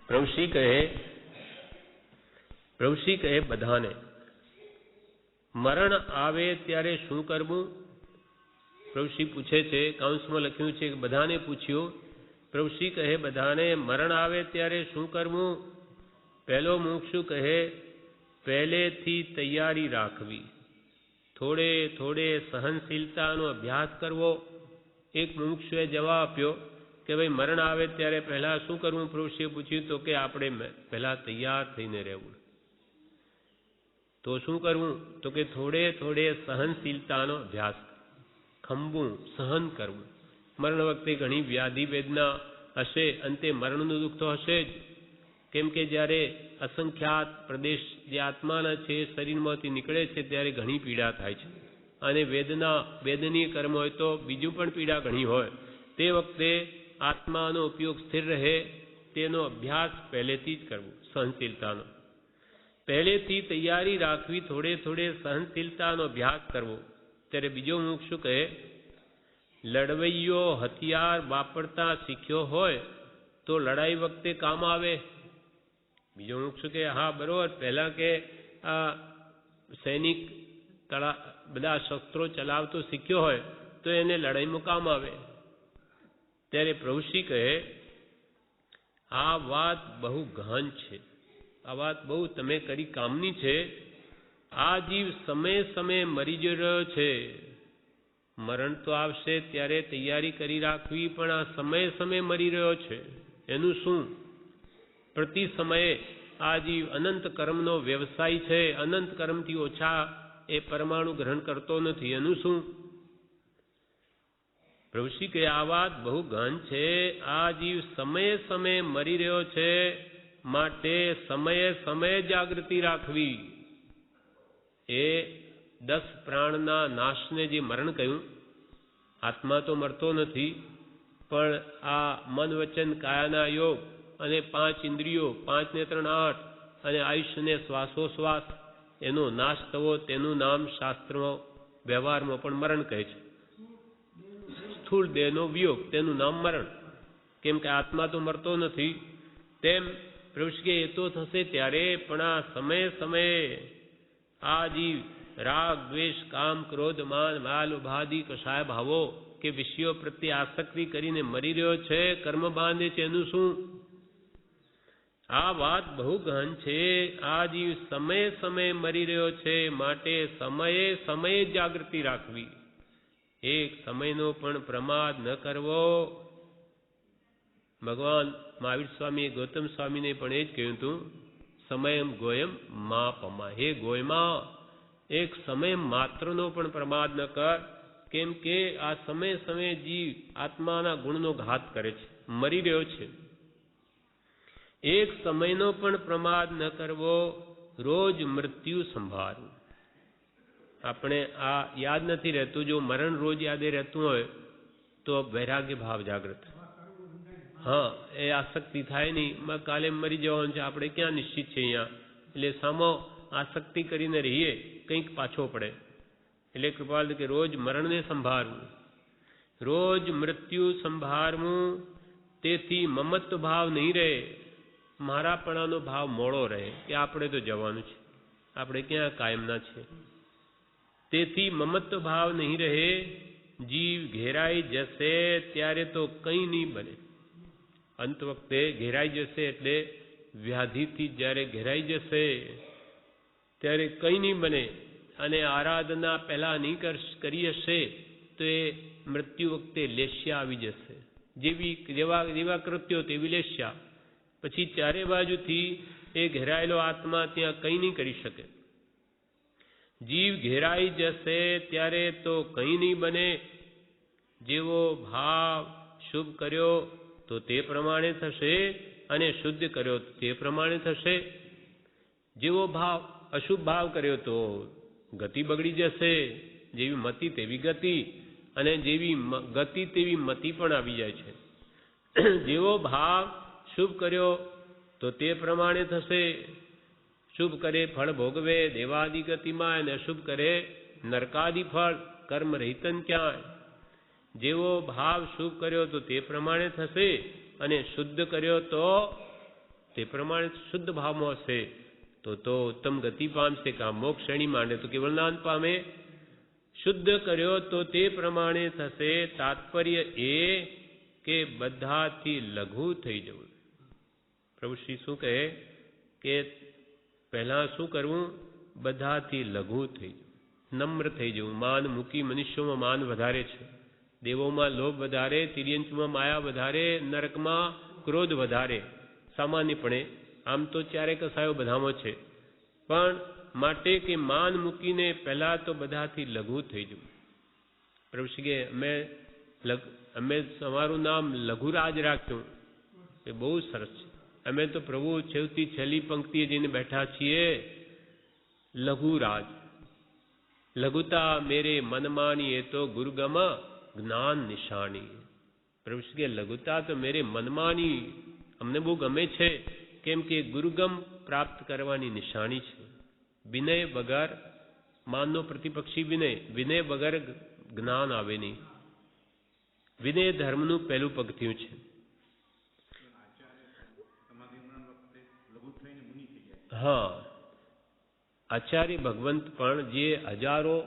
પ્રભુશ્રી કહે બધાને મરણ આવે ત્યારે શું કરવું? પ્રભુશ્રી પૂછે છે, કાઉન્સમાં લખ્યું છે કે બધાને પૂછ્યું. પ્રભુશ્રી કહે બધાને મરણ આવે ત્યારે શું કરવું? પહેલો મુમુક્ષુ કહે પહેલેથી તૈયારી રાખવી, થોડે થોડે સહનશીલતાનો અભ્યાસ કરવો. એક મુમુક્ષુએ જવાબ આપ્યો કે ભાઈ મરણ આવે ત્યારે પહેલા શું કરવું? પ્રભુશ્રીએ પૂછ્યું તો કે આપણે પહેલા તૈયાર થઈને રહેવું. તો શું કરવું? તો કે થોડે થોડે સહનશીલતાનો અભ્યાસ, ખંભવું, સહન કરવું. મરણ વખતે ઘણી વ્યાધિ વેદના હશે, અંતે મરણનું દુઃખ તો હશે જ. કેમ કે જ્યારે અસંખ્યાત પ્રદેશ જે આત્માના છે શરીરમાંથી નીકળે છે ત્યારે ઘણી પીડા થાય છે, અને વેદનીય કર્મ હોય તો બીજું પણ પીડા ઘણી હોય. તે વખતે આત્માનો ઉપયોગ સ્થિર રહે તેનો અભ્યાસ પહેલેથી જ કરવો, સહનશીલતાનો. પહેલેથી તૈયારી રાખવી, થોડે થોડે સહનશીલતાનો અભ્યાસ કરવો. ત્યારે બીજો મુમુક્ષુ કહે લડવૈયો હથિયાર વાપરતા શીખ્યો હોય તો લડાઈ વખતે કામ આવે. બીજો મુમુક્ષુ કે હા બરોબર, પહેલા કે આ સૈનિક બધા શસ્ત્રો ચલાવતો શીખ્યો હોય તો એને લડાઈમાં કામ આવે. ત્યારે પ્રભુશ્રી કહે આ વાત બહુ ગહન છે, આ વાત બહુ તમે કરી કામની છે. આ જીવ સમય સમય મરી જ રહ્યો છે. મરણ તો આવશે ત્યારે તૈયારી કરી રાખવી, પણ આ સમય સમય મરી રહ્યો છે એનું શું? પ્રતિ સમયે આ જીવ અનંત કર્મનો વ્યવસાય છે, અનંત કર્મથી ઓછા એ પરમાણુ ગ્રહણ કરતો નથી, એનું શું? પ્રભુશ્રી કહે આ વાત બહુ ગહન છે. આ જીવ સમયે સમયે મરી રહ્યો છે, માટે સમયે સમયે જાગૃતિ રાખવી. એ 10 પ્રાણના નાશને જે મરણ કહ્યું, આત્મા તો મરતો નથી, પણ આ મન વચન કાયાના યોગ અને 5 ઇન્દ્રિયો, 5 ને 3 8 અને આયુષ્યને શ્વાસોશ્વાસ એનો નાશ થવો, તેનું નામ શાસ્ત્રમાં વ્યવહારમાં પણ મરણ કહે છે. સ્થૂળ દેહનો વિયોગ, તેનું નામ મરણ. કેમ કે આત્મા તો મરતો નથી. તેમ પ્રભુશ્રી એ તો થશે ત્યારે, પણ આ સમયે સમયે આ જીવ રાગ દ્વેષ કામ ક્રોધ માન માલ ઉપાધિ કષાય ભાવો કે વિષયો પ્રત્યે આસક્તિ કરીને મરી રહ્યો છે, કર્મ બાંધે છે, એનું શું? આ વાત બહુ ગહન છે. આ જીવ સમયે સમયે મરી રહ્યો છે, માટે સમયે સમયે જાગૃતિ રાખવી. એક સમયનો પણ પ્રમાદ ન કરવો. ભગવાન મહાવીર સ્વામીએ ગૌતમ સ્વામીને પણ એ જ કહ્યું હતું, સમયમ ગોયમ માપમા. હે ગોયમાં, એક સમય માત્રનો પણ પ્રમાદ ન કર. કેમ કે આ સમય સમયે જીવ આત્માના ગુણનો ઘાત કરે છે, મરી રહ્યો છે. એક સમયનો પણ પ્રમાદ ન કરવો. રોજ મૃત્યુ સંભાળવું. આપણે આ યાદ નથી રહેતું. જો મરણ રોજ યાદે રહેતું હોય તો વૈરાગ્ય ભાવ જાગૃત. હા, એ આસક્તિ થાય નહીં. કાલે મરી જવાનું છે, આપણે ક્યાં નિશ્ચિત છે અહીંયા, એટલે સામો આસક્તિ કરીને રહીએ, કંઈક પાછો પડે. એટલે કૃપાલ કે રોજ મરણને સંભાળવું, રોજ મૃત્યુ સંભાળવું. તેથી મમત્વ ભાવ નહીં રહે, મારાપણાનો ભાવ મોડો રહે કે આપણે તો જવાનું છે, આપણે ક્યાં કાયમના છે. તેથી મમત્વ ભાવ નહીં રહે. જીવ ઘેરાઈ જશે ત્યારે તો કંઈ નહીં બને. અંત વખતે ઘેરાઈ જશે એટલે વ્યાધિથી જ્યારે ઘેરાઈ જશે ત્યારે કંઈ નહીં બને. અને આરાધના પહેલા નહીં કરી હશે તો એ મૃત્યુ વખતે લેસ્યા આવી જશે. જેવા કૃત્યો તેવી લેસ્યા. પછી ચારે બાજુથી એ ઘેરાયેલો આત્મા ત્યાં કંઈ નહીં કરી શકે. જીવ ઘેરાઈ જશે ત્યારે તો કંઈ નહીં બને. જેવો ભાવ શુભ કર્યો તો તે પ્રમાણે થશે, અને શુદ્ધ કર્યો તો તે પ્રમાણે થશે. જેવો ભાવ અશુભ ભાવ કર્યો તો ગતિ બગડી જશે. જેવી મતિ તેવી ગતિ, અને જેવી ગતિ તેવી મતિ પણ આવી જાય છે. જેવો ભાવ શુભ કર્યો તો તે પ્રમાણે થશે. શુભ કરે ફળ ભોગવે દેવાદિ ગતિમાં, અને અશુભ કરે નરકાદિ ફળ કર્મ રહિતન ક્યાંય. જેવો ભાવ શુભ કર્યો તો તે પ્રમાણે થશે, અને શુદ્ધ કર્યો તો તે પ્રમાણે શુદ્ધ ભાવમાં હશે તો ઉત્તમ ગતિ પામશે. કાં મોક્ષ શ્રેણી માંડે તો કેવળ જ્ઞાન પામે. શુદ્ધ કર્યો તો તે પ્રમાણે થશે. તાત્પર્ય એ કે બધાથી લઘુ થઈ જવું. પ્રભુ શ્રી શું કહે કે પહેલા શું કરવું? બધાથી લઘુ થઈ જવું, નમ્ર થઈ જવું. માન મૂકી. મનુષ્યોમાં માન વધારે છે, દેવોમાં લોભ વધારે, તિર્યંચમાં માયા વધારે, નરકમાં ક્રોધ વધારે. સામાન્યપણે આમ તો ચારે કસાયો બધામાં છે, પણ માટે કે માન મૂકીને પહેલા તો બધાથી લઘુ થઈ જવું. પ્રભુ શ્રી કે અમે તમારું નામ લઘુરાજ રાખ્યું. એ બહુ સરસ છે. અમે તો પ્રભુ છેવથી છેલ્લી પંક્તિએ જઈને બેઠા છીએ. લઘુરાજ લઘુતા મેરે મનમાની, એ તો ગુરુગમ જ્ઞાન નિશાની. પ્રભુ શ્રી કે લઘુતા તો મેરે મનમાની, અમને બહુ ગમે છે. કેમ કે ગુરુગમ પ્રાપ્ત કરવાની નિશાની છે. વિનય વગર, માનનો પ્રતિપક્ષી વિનય વગર જ્ઞાન આવે નહીં. વિનય ધર્મનું પહેલું પગથિયું છે. હા, આચાર્ય ભગવંત પણ જે હજારો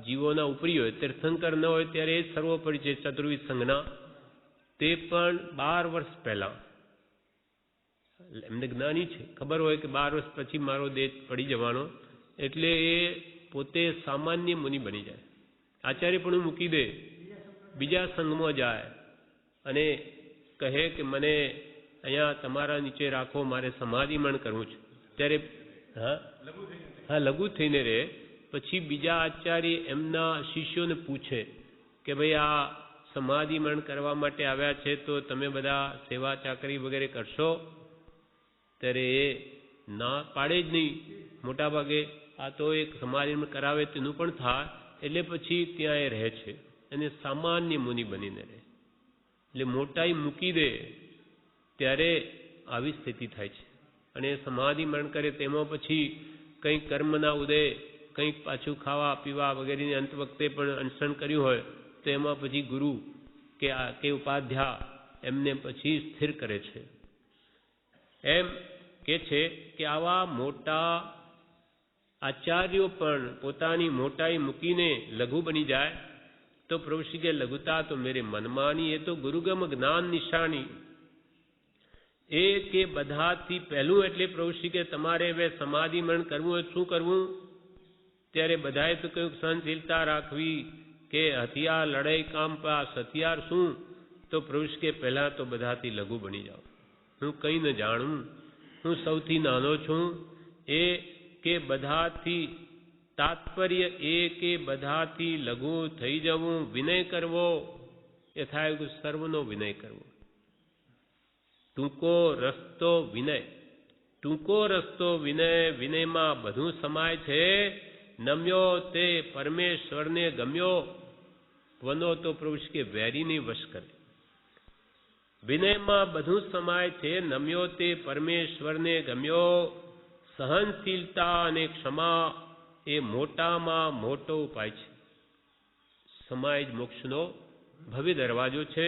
જીવોના ઉપરી હોય, તીર્થંકર ન હોય ત્યારે એ સર્વોપરી છે ચતુર્વિધ સંઘના, તે પણ 12 વર્ષ પહેલા એમને જ્ઞાની છે, ખબર હોય કે 12 વર્ષ પછી મારો દેહ પડી જવાનો, એટલે એ પોતે સામાન્ય મુનિ બની જાય. આચાર્ય પણ મૂકી દે, બીજા સંઘમાં જાય અને કહે કે મને અહીંયા તમારા નીચે રાખો, મારે સમાધિમણ કરવું છે. ત્યારે હા લઘુ થઈને રહે. પછી બીજા આચાર્ય એમના શિષ્યોને પૂછે કે ભાઈ આ સમાધિમણ કરવા માટે આવ્યા છે તો તમે બધા સેવા ચાકરી વગેરે કરશો? ત્યારે એ ના પાડે જ નહીં. મોટા ભાગે આ તો એક સમાધિમણ કરાવે તેનું પણ થાય, એટલે પછી ત્યાં એ રહે છે અને સામાન્ય મુનિ બનીને રહે. એટલે મોટાઈ મૂકી દે ત્યારે આવી સ્થિતિ થાય છે. અને સમાધિમણ કરે તેમાં પછી કંઈક કર્મના ઉદય, કંઈક પાછું ખાવા પીવા વગેરેની અંત વખતે પણ અનશન કર્યું હોય તો એમાં પછી ગુરુ કે ઉપાધ્યાય એમને પછી સ્થિર કરે છે. એમ કે છે કે આવા મોટા આચાર્યો પણ પોતાની મોટાઈ મૂકીને લઘુ બની જાય તો પ્રભુ શ્રી કે લઘુતા તો મેરે મનમાની, એ તો ગુરુગમ જ્ઞાન નિશાની. એ કે બધાથી પહેલું, એટલે પ્રભુ શ્રી કે તમારે હવે સમાધિમણ કરવું હોય શું કરવું? ત્યારે બધાએ તો કહ્યું સહનશીલતા રાખવી, કે હથિયાર લડાઈ કામ પાસ, હથિયાર શું? તો પ્રભુ શ્રી કે પહેલા તો બધાથી લઘુ બની જાઓ. હું કંઈ ન જાણું, હું સૌથી નાનો છું. એ કે બધાથી તાત્પર્ય એ કે બધાથી લઘુ થઈ જવું, વિનય કરવો. એ થાય કે સર્વનો વિનય કરવો. ટૂંકો રસ્તો વિનય, ટૂંકો રસ્તો વિનય, વિનયમાં બધું સમાય છે. નમ્યો તે પરમેશ્વરને ગમ્યો, વનો તો પ્રભુ કે વેરીને વશ કરે. વિનયમાં બધું સમાય છે. નમ્યો તે પરમેશ્વરને ગમ્યો. સહનશીલતા અને ક્ષમા એ મોટામાં મોટો ઉપાય છે. સમાય જ મોક્ષનો ભવ્ય દરવાજો છે.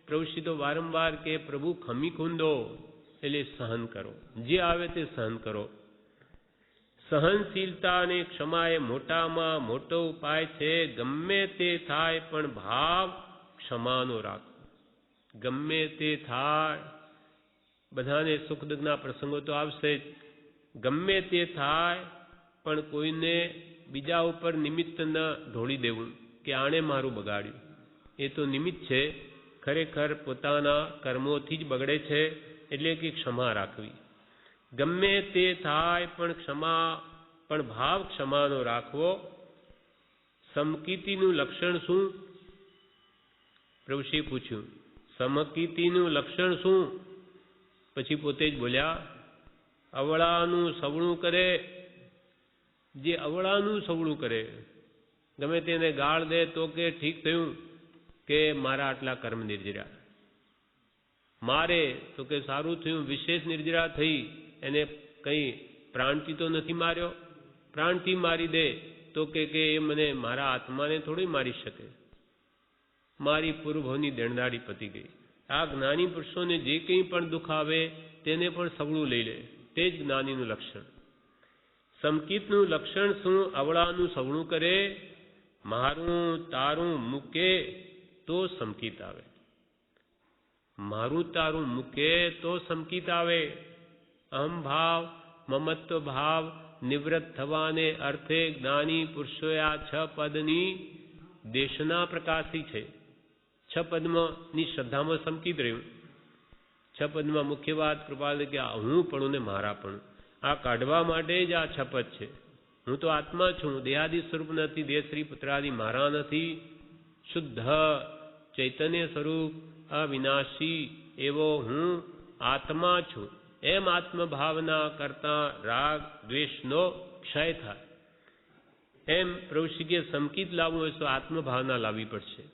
પ્રભુ શ્રી તો વારંવાર કે પ્રભુ ખમી ખૂંદો, એટલે સહન કરો, જે આવે તે સહન કરો. સહનશીલતા અને ક્ષમા એ મોટામાં મોટો ઉપાય છે. ગમે તે થાય પણ ભાવ ક્ષમાનો રાખો. ગમે તે થાય, બધાને સુખ દુઃખના પ્રસંગો તો આવશે જ. ગમે તે થાય પણ કોઈને બીજા ઉપર નિમિત્ત ન ઢોળી દેવું કે આણે મારું બગાડ્યું. એ તો નિમિત્ત છે, ખરેખર પોતાના કર્મોથી જ બગડે છે. એટલે કે ક્ષમા રાખવી. ગમે તે થાય પણ ક્ષમા, પણ ભાવ ક્ષમાનો રાખવો. સમકીર્તિનું લક્ષણ શું? પ્રભુશ્રીએ પૂછ્યું, સમકીર્તિનું લક્ષણ શું? પછી પોતે જ બોલ્યા, અવળાનું સવળું કરે. જે અવળાનું સવળું કરે, ગમે તેને ગાળ દે તો કે ઠીક થયું કે મારા આટલા કર્મ નિર્જરા, મારે તો કે સારું થયું, વિશેષ નિર્જરા થઈ, એને કંઈ પ્રાણથી તો નથી માર્યો. પ્રાણથી મારી દે તો કે એ મને મારા આત્માને થોડી મારી શકે, મારી પૂર્વભવની દેણદારી પતી ગઈ. આ જ્ઞાની પુરુષોને જે કંઈ પણ દુઃખ આવે તેને પણ સવળું લઈ લે, તે જ જ્ઞાનીનું લક્ષણ. સમકિતનું લક્ષણ શું? અવળાનું સવળું કરે, મારું તારું મૂકે તો સમકિત આવે. મારું તારું મૂકે તો સમકિત આવે. અહમ ભાવ, મમત્વ ભાવ નિવૃત્ત થવાને અર્થે જ્ઞાની પુરુષોએ આ 6 પદની દેશના પ્રકાશી છે. 6 પદની શ્રદ્ધામાં સમકિત રહ્યું. 6 પદમાં મુખ્ય વાત કૃપાલ કે હું પણ ને મારા પણ, આ કાઢવા માટે જ આ 6 પદ છે. હું તો આત્મા છું, દેહાદિ સ્વરૂપ નથી, દેહશ્રી પુત્રાદિ મારા નથી. શુદ્ધ ચૈતન્ય સ્વરૂપ અવિનાશી એવો હું આત્મા છું. એમ આત્મભાવના કરતા રાગ દ્વેષનો ક્ષય થાય. એમ પ્રભુશ્રીએ સમકિત લાવવું હોય તો આત્મભાવના લાવવી પડશે.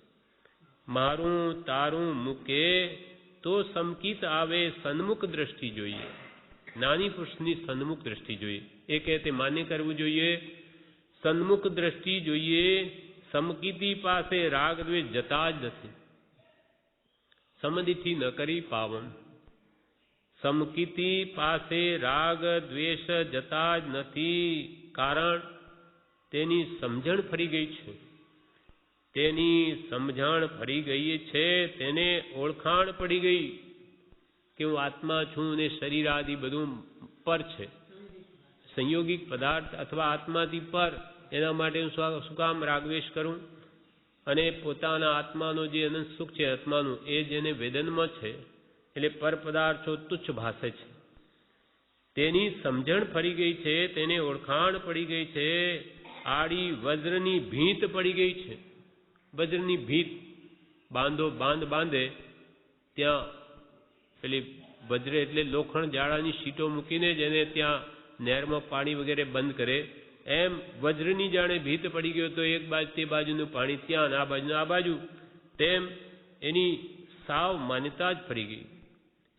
મારું તારું મૂકે તો સમકિત આવે. સન્મુખ દ્રષ્ટિ જોઈએ, જ્ઞાની પુરુષની સન્મુખ દ્રષ્ટિ જોઈએ. એ કહે તે માન્ય કરવું જોઈએ. સન્મુખ દ્રષ્ટિ જોઈએ. સમકિતિ પાસે રાગ દ્વેષ જતા જ નથી. સમદિથી ન કરી પાવન. સમકિતિ પાસે રાગ દ્વેષ જતા જ નથી. કારણ તેની સમજણ ફરી ગઈ છે. તેની સમજણ ફરી ગઈ છે. તેને ઓળખાણ પડી ગઈ કે હું આત્મા છું ને શરીર આદિ બધું પર છે, સંયોગિક પદાર્થ અથવા આત્માથી પર. એના માટે હું શું કામ રાગદ્વેષ કરું? અને પોતાના આત્માનો જે અનંત સુખ છે આત્માનું, એ જેને વેદનમાં છે એટલે પર પદાર્થો તુચ્છ ભાષે છે. તેની સમજણ ફરી ગઈ છે, તેને ઓળખાણ પડી ગઈ છે. આડી વજ્રની ભીંત પડી ગઈ છે. વજ્રની ભીંત બાંધ બાંધે ત્યાં પેલી વજ્ર એટલે લોખંડ જાળાની શીટો મૂકીને જેને ત્યાં નહેરમાં પાણી વગેરે બંધ કરે, એમ વજ્રની જાણે ભીત પડી ગયો તો એક બાજુ તે બાજુનું પાણી ત્યાં, આ બાજુનું આ બાજુ, તેમ એની સાવ માન્યતા જ ફરી ગઈ.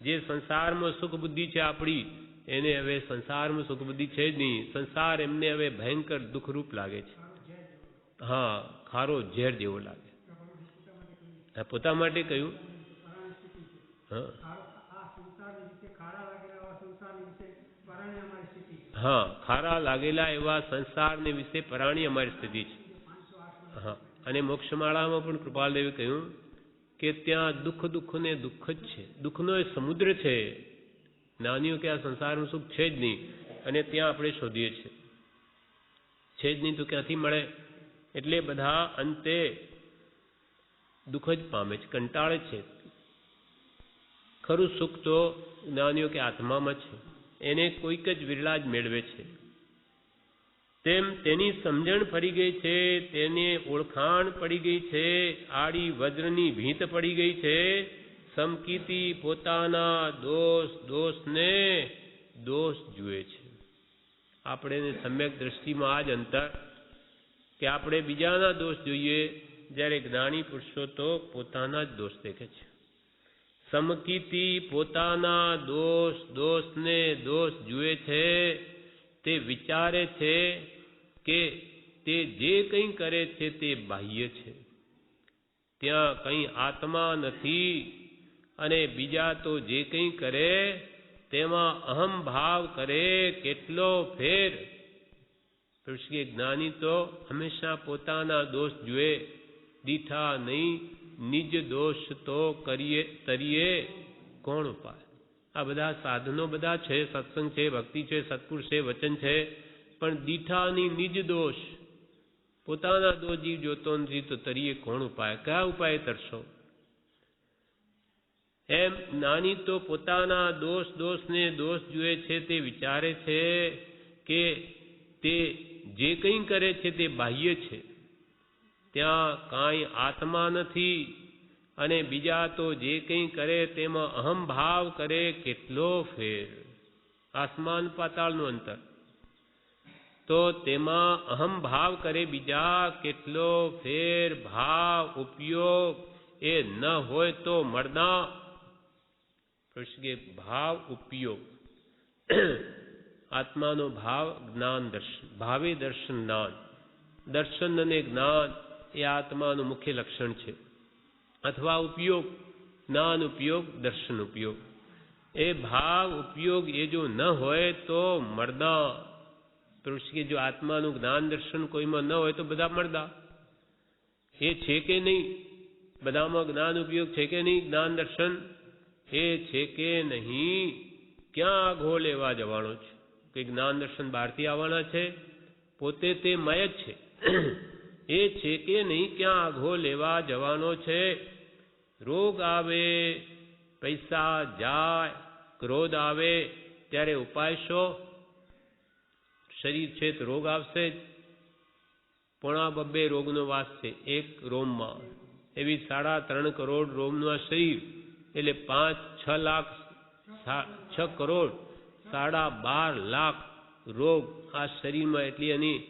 જે સંસારમાં સુખ બુદ્ધિ છે આપણી, એને હવે સંસારમાં સુખ બુદ્ધિ છે જ નહીં. સંસાર એમને હવે ભયંકર દુઃખરૂપ લાગે છે. હા, ખારો ઝેર જેવો લાગે. પોતા માટે કહ્યું. હા, ખારા લાગેલા એવા સંસારને વિશે પરાણી અમારી સ્થિતિ છે. હા, અને મોક્ષમાળામાં પણ કૃપાલદેવે કહ્યું કે ત્યાં દુઃખ ને દુઃખ જ છે. દુઃખનો એ સમુદ્ર છે. જ્ઞાનીઓ કે આ સંસારનું સુખ છે જ નહીં, અને ત્યાં આપણે શોધીએ છીએ છે જ નહીં તો ક્યાંથી મળે? એટલે બધા અંતે દુઃખ જ પામે છે, કંટાળે છે. ખરું સુખ તો જ્ઞાનીઓ કે આત્મામાં છે, એને કોઈક જ વિરલા જ મેળવે છે. તેમ તેની સમજણ ફરી ગઈ છે, તેને ઓળખાણ પડી ગઈ છે. આડી વજ્રની ભીંત પડી ગઈ છે. સમકિતિ પોતાના દોષને દોષ જુએ છે. આપણે સમ્યક દ્રષ્ટિમાં આ જ અંતર કે આપણે બીજાના દોષ જોઈએ, જ્યારે જ્ઞાની પુરુષો તો પોતાના જ દોષ દેખે છે. સમકિતિ પોતાના દોષને દોષ જુએ છે. તે વિચારે છે કે તે જે કંઈ કરે છે તે બાહ્ય છે, ત્યાં કંઈ આત્મા નથી. અને બીજા તો જે કંઈ કરે તેમાં અહમ ભાવ કરે. કેટલો ફેર! જ્ઞાની તો હંમેશા પોતાના દોષ જુએ, દીઠા નહીં. નિજ દોષ તો તરીએ કોણ ઉપાય? આ બધા સાધનો બધા છે, સત્સંગ છે, ભક્તિ છે, સત્પુરુષ છે, વચન છે, પણ દીઠાની નિજ દોષ, પોતાના દોષ જીવ જોતો નથી તો તરીએ કોણ ઉપાય? કયા ઉપાય તરશો? એમ જ્ઞાની તો પોતાના દોષને દોષ જુએ છે. તે વિચારે છે કે તે જે કંઈ કરે છે તે બાહ્ય છે, ત્યાં કાંઈ આત્મા નથી. અને બીજા તો જે કંઈ કરે તેમાં અહમ ભાવ કરે. કેટલો ફેર! આસમાન પાતાળનું અંતર. તો તેમાં અહમ ભાવ કરે બીજા. કેટલો ફેર! ભાવ ઉપયોગ એ ન હોય તો મળના. ભાવ ઉપયોગ આત્માનો ભાવ જ્ઞાન દર્શન. ભાવે દર્શન જ્ઞાન. દર્શન અને જ્ઞાન એ આત્માનું મુખ્ય લક્ષણ છે. અથવા ઉપયોગ, જ્ઞાન ઉપયોગ, દર્શન ઉપયોગ. એ ભાવ ઉપયોગ એ જો ન હોય તો મરદા. પુરુષ કે જો આત્માનું જ્ઞાન દર્શન કોઈમાં ન હોય તો બધા મરદા. એ છે કે નહીં? બધામાં જ્ઞાન ઉપયોગ છે કે નહીં? જ્ઞાન દર્શન એ છે કે નહીં? ક્યાં આઘો લેવા જવાનો છે? કે જ્ઞાન દર્શન બહારથી આવવાના છે? પોતે તે મય જ છે. એ છે કે નહીં? ક્યાં આઘો લેવા જવાનો છે? રોગ આવે, પૈસા જાય, ક્રોધ આવે ત્યારે ઉપાય શો? શરીર છે તો રોગ આવશે જ. 2.5 રોગનો વાસ છે એક રોમમાં. એવી 3.5 કરોડ રોમનું આ શરીર, એટલે 5-6 લાખ 6 કરોડ 12.5 લાખ રોગ આ શરીરમાં, એટલી એની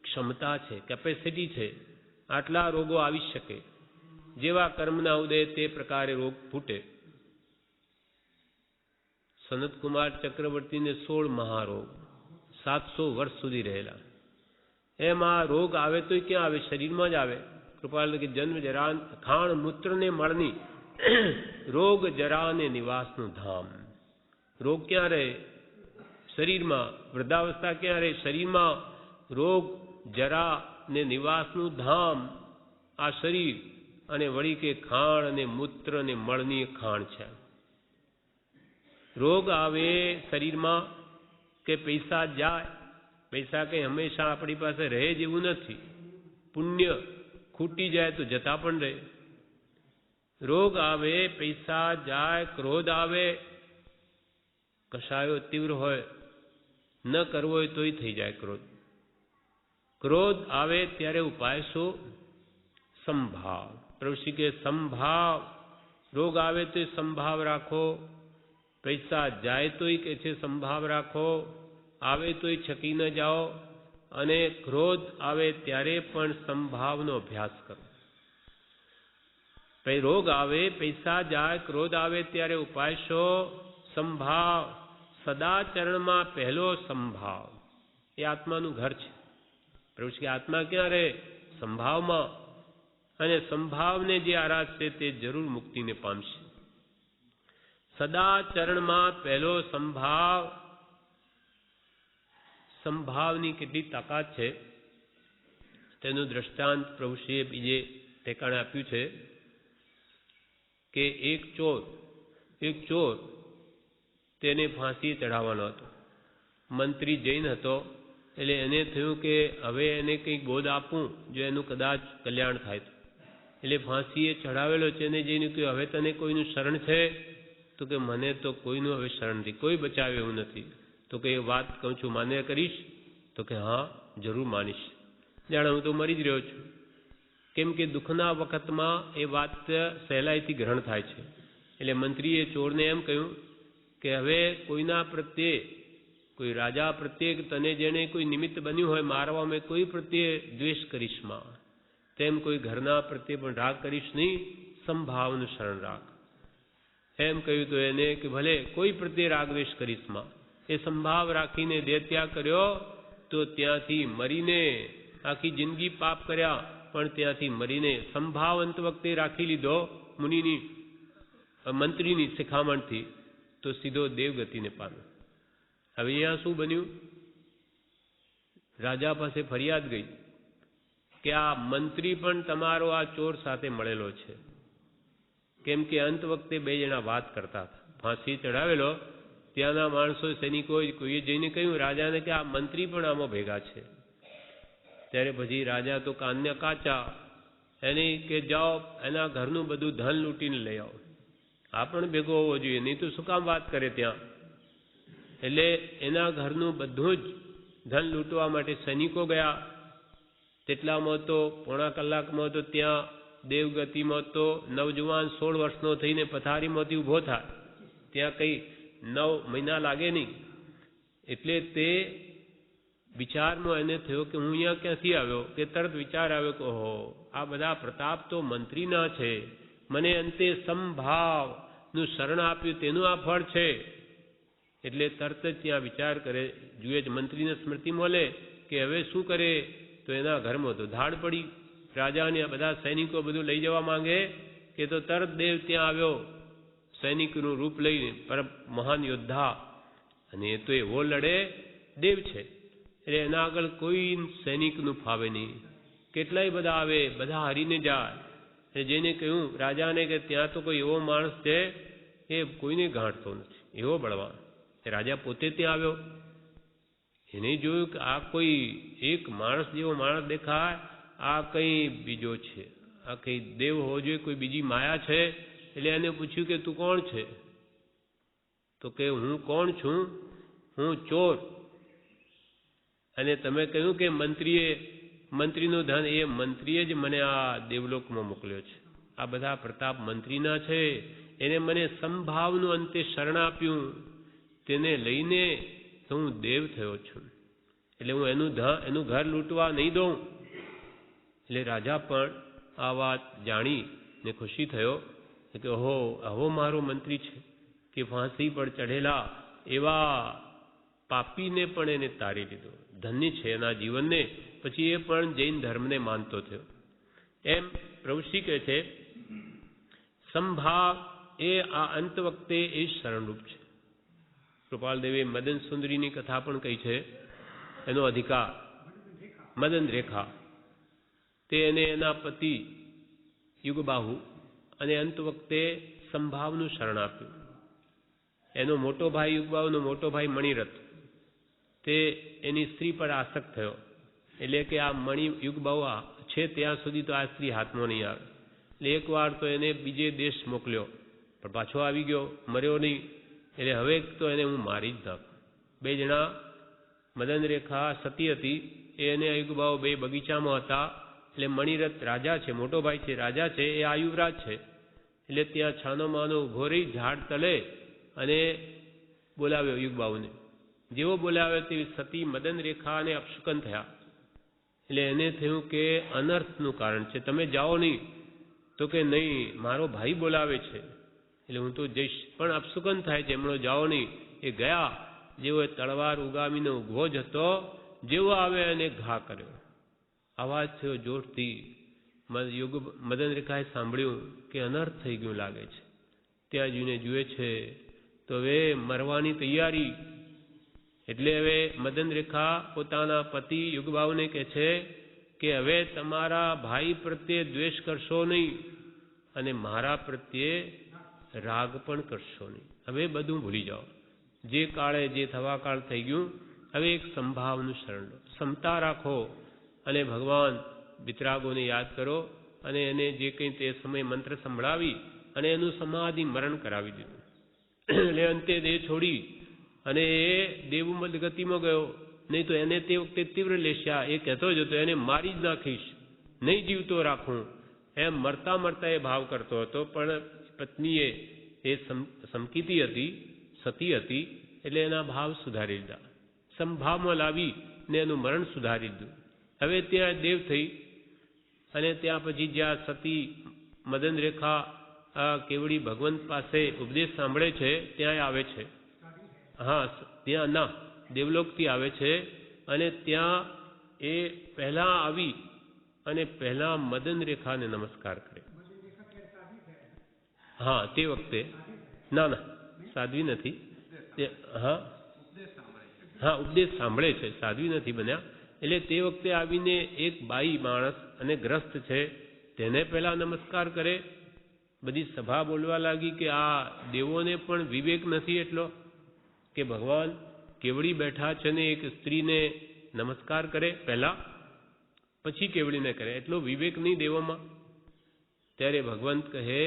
ક્ષમતા છે, કેપેસિટી છે. આટલા રોગો આવી શકે. જેવા કર્મના ઉદય તે પ્રકારે રોગ ફૂટે. સનતકુમાર ચક્રવર્તીને 16 મહારોગ, 700 વર્ષ સુધી રહેલા. એમાં રોગ આવે તો ક્યાં આવે? શરીરમાં જ આવે. કૃપાલ કે જન્મ જરા ખાણ મૂત્ર ને મળની, રોગ જરા ને નિવાસનું ધામ. રોગ ક્યાં રહે? શરીરમાં. વૃદ્ધાવસ્થા ક્યાં રહે? શરીરમાં. રોગ જરા ને નિવાસનું ધામ આ શરીર, અને વળી કે ખાણ અને મૂત્ર ને મળની ખાણ છે. રોગ આવે શરીરમાં કે પૈસા જાય. પૈસા કંઈ હંમેશા આપણી પાસે રહે જેવું નથી. પુણ્ય ખૂટી જાય તો જતા પણ રહે. રોગ આવે, પૈસા જાય, ક્રોધ આવે. કશાયો તીવ્ર હોય, ન કરવો હોય તોય થઈ જાય ક્રોધ. ક્રોધ આવે ત્યારે ઉપાય શું? સંભાવ. પ્રભુ કે સંભાવ. રોગ આવે તો સંભાવ રાખો. પૈસા જાય તોય કે છે સંભાવ રાખો. આવે તોય છકી ન જાઓ. અને ક્રોધ આવે ત્યારે પણ સંભાવનો અભ્યાસ કરો. રોગ આવે, પૈસા જાય, ક્રોધ આવે ત્યારે ઉપાય શો? સંભાવ. સદાચરણમાં પહેલો સંભાવ. એ આત્માનું ઘર છે. પ્રભુ કે આત્મા ક્યાં રહે? સંભાવમાં. અને સંભાવને જે આરાધશે તે જરૂર મુક્તિને પામશે. સદાચરણમાં પહેલો સંભાવ. સંભાવની કેટલી તાકાત છે તેનું દ્રષ્ટાંત પ્રભુશ્રીએ બીજે ઠેકાણે આપ્યું છે કે એક ચોર તેને ફાંસી ચડાવવાનો હતો. મંત્રી જૈન હતો, એટલે એને થયું કે હવે એને કંઈક બોધ આપું જો એનું કદાચ કલ્યાણ થાય તો. એટલે ફાંસીએ ચડાવેલો છે. એને જઈને કહ્યું હવે તને કોઈનું શરણ છે? તો કે મને તો કોઈનું હવે શરણ નથી, કોઈ બચાવે એવું નથી. તો કે એ વાત કહું છું માન્ય કરીશ? તો કે હા જરૂર માનીશ. જાણે હું તો મરી જ રહ્યો છું. કેમ કે દુઃખના વખતમાં એ વાત સહેલાઈથી ગ્રહણ થાય છે. એટલે મંત્રીએ ચોરને એમ કહ્યું કે હવે કોઈના પ્રત્યે, કોઈ રાજા પ્રત્યે તને જેને કોઈ નિમિત્ત બન્યું હોય મારવા, મેં કોઈ પ્રત્યે દ્વેષ કરીશ માં, તેમ કોઈ ઘરના પ્રત્યે પણ રાગ કરીશ નહીં. સંભાવનું શરણ રાખ. એમ કહ્યું તો એને કે ભલે કોઈ પ્રત્યે રાગ દ્વેષ કરીશ માં. એ સંભાવ રાખીને દેહ ત્યાગ કર્યો તો ત્યાંથી મરીને, આખી જિંદગી પાપ કર્યા પણ ત્યાંથી મરીને સંભાવ અંત વખતે રાખી લીધો મુનિની, મંત્રીની શિખામણથી, તો સીધો દેવગતિને પામ્યો. હવે અહીંયા શું બન્યું? રાજા પાસે ફરિયાદ ગઈ કે આ મંત્રી પણ તમારો આ ચોર સાથે મળેલો છે. કેમ કે અંત વખતે 2 જણા વાત કરતા હતા. ફાંસી ચડાવેલો ત્યાંના માણસો, સૈનિકો, કોઈએ જઈને કહ્યું રાજાને કે આ મંત્રી પણ આમાં ભેગા છે. ત્યારે પછી રાજા તો કાનને કાચા, એને કે જાઓ એના ઘરનું બધું ધન લૂંટીને લઈ આવો. આ પણ ભેગો હોવો જોઈએ, નહીં તો શું કામ વાત કરે ત્યાં? એટલે એના ઘરનું બધું જ ધન લૂંટવા માટે સૈનિકો ગયા. તેટલામાં તો પોણા કલાકમાં તો ત્યાં દેવગતિમાં તો નવજુવાન 16 વર્ષનો થઈને પથારીમાંથી ઊભો થાય. ત્યાં કંઈ 9 મહિના લાગે નહીં. એટલે તે વિચારમાં એને થયો કે હું અહીંયા ક્યાંથી આવ્યો, કે તરત વિચાર આવ્યો કે ઓહો આ બધા પ્રતાપ તો મંત્રીના છે, મને અંતે સંભાવનું શરણ આપ્યું તેનું આ ફળ છે. એટલે તરત જ ત્યાં વિચાર કરે, જુએ જ મંત્રીને સ્મૃતિ મળે કે હવે શું કરે. તો એના ઘરમાં તો ધાડ પડી. રાજાને બધા સૈનિકો બધું લઈ જવા માંગે કે તો તરત દેવ ત્યાં આવ્યો, સૈનિકનું રૂપ લઈને પરમ મહાન યોદ્ધા, અને એ તો એવો લડે દેવ છે, એટલે એના આગળ કોઈ સૈનિકનું ફાવે નહીં. કેટલાય બધા આવે, બધા હારીને જાય. જેને કહ્યું રાજાને કે ત્યાં તો કોઈ એવો માણસ છે એ કોઈને ગાંઠતો નથી, એવો બળવાન. રાજા પોતે ત્યાં આવ્યો, એને જોયું કે આ કોઈ એક માણસ જેવો માણસ દેખાય, આ કઈ બીજો છે, આ કઈ દેવ હોવો જોઈએ, કોઈ બીજી માયા છે. એટલે એને પૂછ્યું કે તું કોણ છે? તો કે હું કોણ છું? હું ચોર. અને તમે કહ્યું કે મંત્રીનું ધન, એ મંત્રીએ જ મને આ દેવલોકમાં મોકલ્યો છે. આ બધા પ્રતાપ મંત્રીના છે. એને મને સંભાવનું અંતે શરણ આપ્યું, તેને લઈને તો હું દેવ થયો છું. એટલે હું એનું ઘર લૂંટવા નહીં દઉં. એટલે રાજા પણ આ વાત જાણીને ખુશી થયો કે આવો મારો મંત્રી છે કે ફાંસી પર ચઢેલા એવા પાપીને પણ એને તારી લીધો. ધન્ય છે એના જીવનને. પછી એ પણ જૈન ધર્મને માનતો થયો. એમ પ્રભુશ્રી કહે છે, સંભાવ એ આ અંત વખતે એ શરણરૂપ છે. કૃપાલદેવે મદન સુંદરીની કથા પણ કહી છે. એનો અધિકાર મદન રેખા, તે એને એના પતિ યુગબાહુ અને અંત વખતે સંભાવનું શરણ આપ્યું. એનો મોટો ભાઈ યુગબાહુનો મોટો ભાઈ મણિરથ, તે એની સ્ત્રી પર આસક્ત થયો. એટલે કે આ મણિ યુગબાહુ છે ત્યાં સુધી તો આ સ્ત્રી હાથમાં નહીં આવે. એટલે એકવાર તો એને બીજે દેશ મોકલ્યો, પણ પાછો આવી ગયો, મર્યો નહીં. એટલે હવે તો એને હું મારી જ નાખું. બે જણા, મદન રેખા સતી હતી, એને યુગબાહુ બે બગીચામાં હતા. એટલે મણિરથ રાજા છે, મોટો ભાઈ છે, રાજા છે, એ આ યુવરાજ છે. એટલે ત્યાં છાનો માનો ઉભો રહી ઝાડ તલે અને બોલાવ્યો યુગબાહુને. જેવો બોલાવ્યો તેવી સતી મદન રેખા અને અપશુકન થયા. એટલે એને થયું કે અનર્થનું કારણ છે, તમે જાઓ નહીં. તો કે નહીં, મારો ભાઈ બોલાવે છે એટલે હું તો જઈશ, પણ અપશુકન થાય છે, એમનો જાઓ નહીં. એ ગયા. જેવો એ તલવાર ઉગામીને ઊભો જ હતો, જેવો આવે એને ઘા કર્યો. અવાજ થયો જોરથી. મદન રેખાએ સાંભળ્યું કે અનર્થ થઈ ગયું લાગે છે. ત્યાં જઈને જુએ છે તો હવે મરવાની તૈયારી. એટલે હવે મદન રેખા પોતાના પતિ યુગબાહુને કહે છે કે હવે તમારા ભાઈ પ્રત્યે દ્વેષ કરશો નહીં અને મારા પ્રત્યે રાગ પણ કરશો નહીં. હવે બધું ભૂલી જાઓ. જે કાળે જે થવા કાળ થઈ ગયું, હવે એક સંભાવનું શરણ લો, ક્ષમતા રાખો અને ભગવાન વિતરાગોને યાદ કરો. અને એને જે કંઈ તે સમય મંત્ર સંભળાવી અને એનું સમાધિ મરણ કરાવી દીધું. એટલે અંતે દેહ છોડી અને એ દેવમદ ગતિમાં ગયો. નહીં તો એને તે વખતે તીવ્ર લેશ્યા, એ કહેતો જ હતો એને મારી જ નાખીશ, નહીં જીવતો રાખું. એમ મરતા મરતા એ ભાવ કરતો હતો. પણ પત્નીએ એ સમકીતી હતી, સતી હતી, એટલે એના ભાવ સુધારી દીધા. સંભાવમાં લાવી ને એનું મરણ સુધારી દીધું. હવે ત્યાં દેવ થઈ અને ત્યાં પછી જ્યાં સતી મદન રેખા કેવડી ભગવંત પાસે ઉપદેશ સાંભળે છે ત્યાં આવે છે. હા, ત્યાં ના દેવલોકથી આવે છે. અને ત્યાં એ પહેલા આવી અને પહેલા મદન રેખાને નમસ્કાર કરે. હા, તે વખતે ના સાધ્વી નથી. હા, ઉપદેશ સાંભળે છે, સાધ્વી નથી બન્યા. એટલે તે વખતે આવીને એક બાઈ માણસ અને ગ્રસ્ત છે તેને પહેલા નમસ્કાર કરે. બધી સભા બોલવા લાગી કે આ દેવોને પણ વિવેક નથી એટલો કે ભગવાન કેવડી બેઠા છે ને એક સ્ત્રીને નમસ્કાર કરે પહેલા, પછી કેવડીને કરે, એટલો વિવેક નહીં દેવોમાં. ત્યારે ભગવંત કહે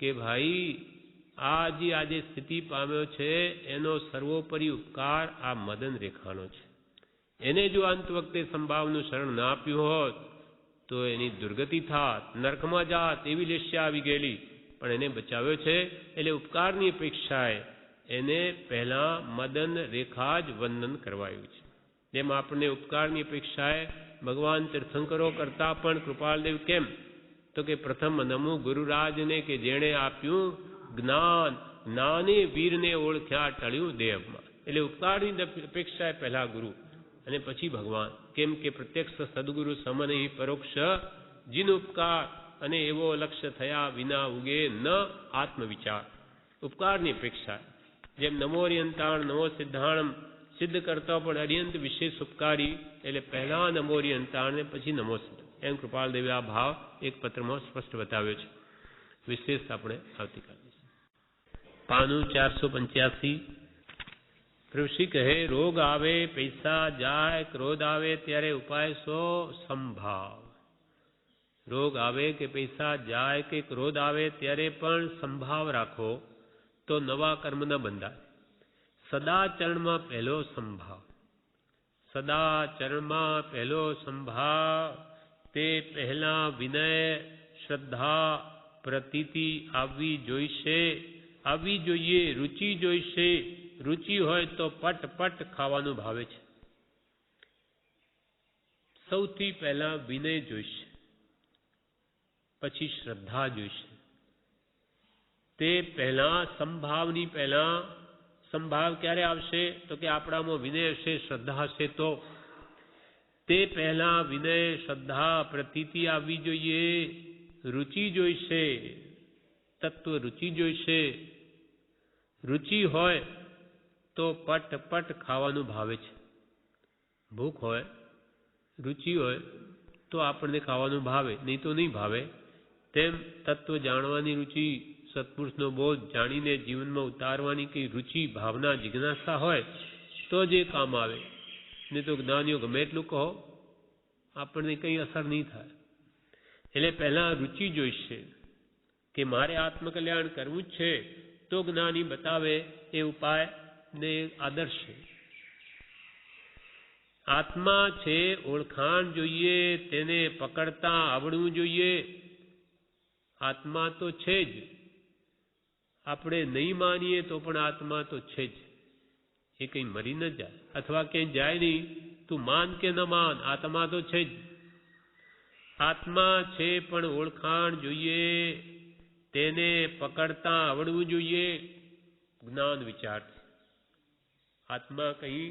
કે ભાઈ આજે સ્થિતિ પામ્યો છે એનો સર્વોપરી ઉપકાર આ મદન રેખાનો છે. એને જો અંત વખતે સંભાવનું શરણ ના આપ્યું હોત તો એની દુર્ગતિ થાત, નરકમાં જાત, એવી લેશ્યા આવી ગયેલી. પણ એને બચાવ્યો છે. એટલે ઉપકારની અપેક્ષાએ એને પહેલા મદન રેખા જ વંદન કરવાયું છે. જેમ આપણને ઉપકારની અપેક્ષાએ ભગવાન તીર્થંકરો કરતા પણ કૃપાલદેવ કેમ? તો કે પ્રથમ નમો ગુરુરાજને કે જેણે આપ્યું જ્ઞાન, જ્ઞાને વીરને ઓળખ્યા ટળ્યું દેહમાં. એટલે ઉપકારની અપેક્ષાએ પહેલા ગુરુ અને પછી ભગવાન. કેમ કે પ્રત્યક્ષ સદગુરુ સમનહી પરોક્ષ જીન ઉપકાર અને એવો લક્ષ્ય થયા વિના ઉગે ન આત્મવિચાર. ઉપકારની અપેક્ષા. જેમ નમો અરિયંતાણ નમો સિદ્ધાણમ સિદ્ધ કરતા પણ અરિયંત વિશેષ ઉપકારી, એટલે પહેલા નમો અરિયંતાણ ને પછી નમો સિદ્ધ. એમ કૃપાલદેવે આ ભાવ એક પત્રમાં સ્પષ્ટ બતાવ્યો છે. વિશેષ આપણે આવતીકાલે. પાનું 485. ઋષિ કહે રોગ આવે પૈસા જાય ક્રોધ આવે ત્યારે ઉપાય શો? સંભાવ. રોગ આવે કે પૈસા જાય કે ક્રોધ આવે ત્યારે પણ સંભાવ રાખો તો નવા કર્મ ન બંધાય. સદાચરણમાં પહેલો સંભાવ. સદાચરણમાં પહેલો સંભાવ. તે પહેલા વિનય શ્રદ્ધા પ્રતીતિ આવવી જોઈએ. રુચિ જોઈશે. રુચિ હોય તો પટ પટ ખાવાનું ભાવે છે. સૌથી પહેલા વિનય જોઈશે, પછી શ્રદ્ધા જોઈશે. તે પહેલા સંભાવની પહેલા સંભાવ ક્યારે આવશે? તો કે આપણામાં વિનય હશે શ્રદ્ધા હશે તો. તે પહેલા વિનય શ્રદ્ધા પ્રતીતિ આવવી જોઈએ. રુચિ જોઈશે, તત્વ રુચિ જોઈશે. રુચિ હોય તો પટ પટ ખાવાનું ભાવે છે. ભૂખ હોય, રુચિ હોય તો આપણને ખાવાનું ભાવે, નહીં તો નહીં ભાવે. તેમ તત્વ જાણવાની રુચિ, સત્પુરુષનો બોધ જાણીને જીવનમાં ઉતારવાની કઈ રુચિ ભાવના જિજ્ઞાસા હોય તો જે કામ આવે. નહીં તો જ્ઞાનીઓ ગમે એટલું કહો આપણને કંઈ અસર નહીં થાય. એટલે પહેલા રુચિ જોઈશે કે મારે આત્મકલ્યાણ કરવું જ છે તો જ્ઞાની બતાવે એ ઉપાય ને આદર્શ છે. આત્મા છે ઓળખાણ જોઈએ, તેને પકડતા આવડવું જોઈએ. આત્મા તો છે જ, આપણે નહીં માનીએ તો પણ આત્મા તો છે જ. એ કંઈ મરી ન જાય અથવા ક્યાંય જાય નહીં. તું માન કે ન માન, આત્મા તો છે જ. આત્મા છે પણ ઓળખાણ જોઈએ, તેને પકડતા આવડવું જોઈએ. જ્ઞાન વિચાર. આત્મા કંઈ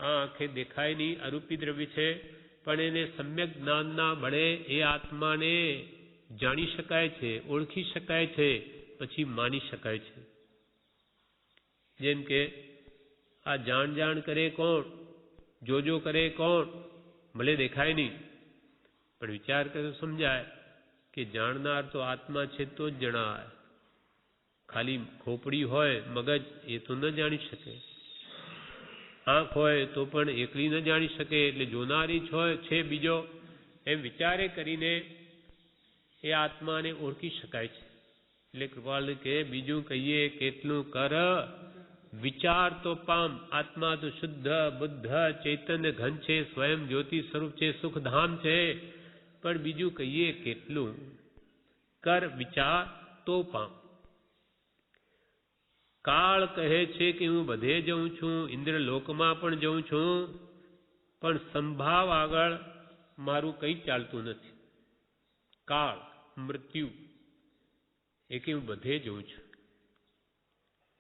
આ આંખે દેખાય નહીં, અરૂપી દ્રવ્ય છે, પણ એને સમ્યક જ્ઞાનના બળે એ આત્માને જાણી શકાય છે, ઓળખી શકાય છે, પછી માની શકાય છે. જેમ કે આ જાણ કરે કોણ, જોજો કરે કોણ? ભલે દેખાય નહીં પણ વિચાર કરે તો સમજાય કે જાણનાર તો આત્મા છે તો જ જણાય. ખાલી ખોપડી હોય મગજ એ તો ન જાણી શકે. આંખ હોય તો પણ એકલી ન જાણી શકે. એટલે જોનારી જ હોય છે બીજો. એમ વિચારે કરીને એ આત્માને ઓળખી શકાય છે. એટલે કૃપાલ કે બીજું કહીએ કેટલું કર, વિચાર તો પામ. આત્મા તો શુદ્ધ બુદ્ધ ચૈતન્ય ઘન છે, સ્વયં જ્યોતિ સ્વરૂપ છે, સુખધામ છે. પણ બીજું કહીએ કેટલું કર, વિચાર તો પામ. કાળ કહે છે કે હું બધે જઉં છું, ઇન્દ્રલોકમાં પણ જઉં છું, પણ સંભાવ આગળ મારું કંઈ ચાલતું નથી. કાળ મૃત્યુ એ કે હું બધે જઉં છું,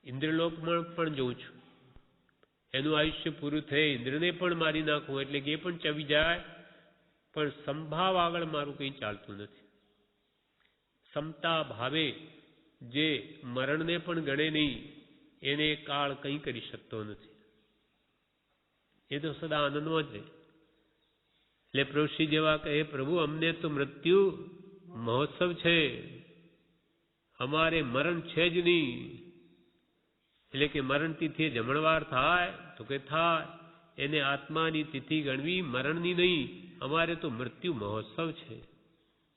ઇન્દ્રલોકમાં પણ જઉં છું. એનું આયુષ્ય પૂરું થઈ ઇન્દ્રને પણ મારી નાખવું એટલે કે એ પણ ચવી જાય, પણ સંભાવ આગળ મારું કંઈ ચાલતું નથી. સમતા ભાવે જે મરણને પણ ગણે નહીં એને કાળ કંઈ કરી શકતો નથી. એ તો સદા આનંદમાં જ રહે. એટલે પ્રભુશ્રી જેવા કહે પ્રભુ અમને તો મૃત્યુ મહોત્સવ છે, અમારે મરણ છે જ નહીં. એટલે કે મરણ તિથિએ જમણવાર થાય તો કે થાય, એને આત્માની તિથિ ગણવી મરણની નહીં. અમારે તો મૃત્યુ મહોત્સવ છે,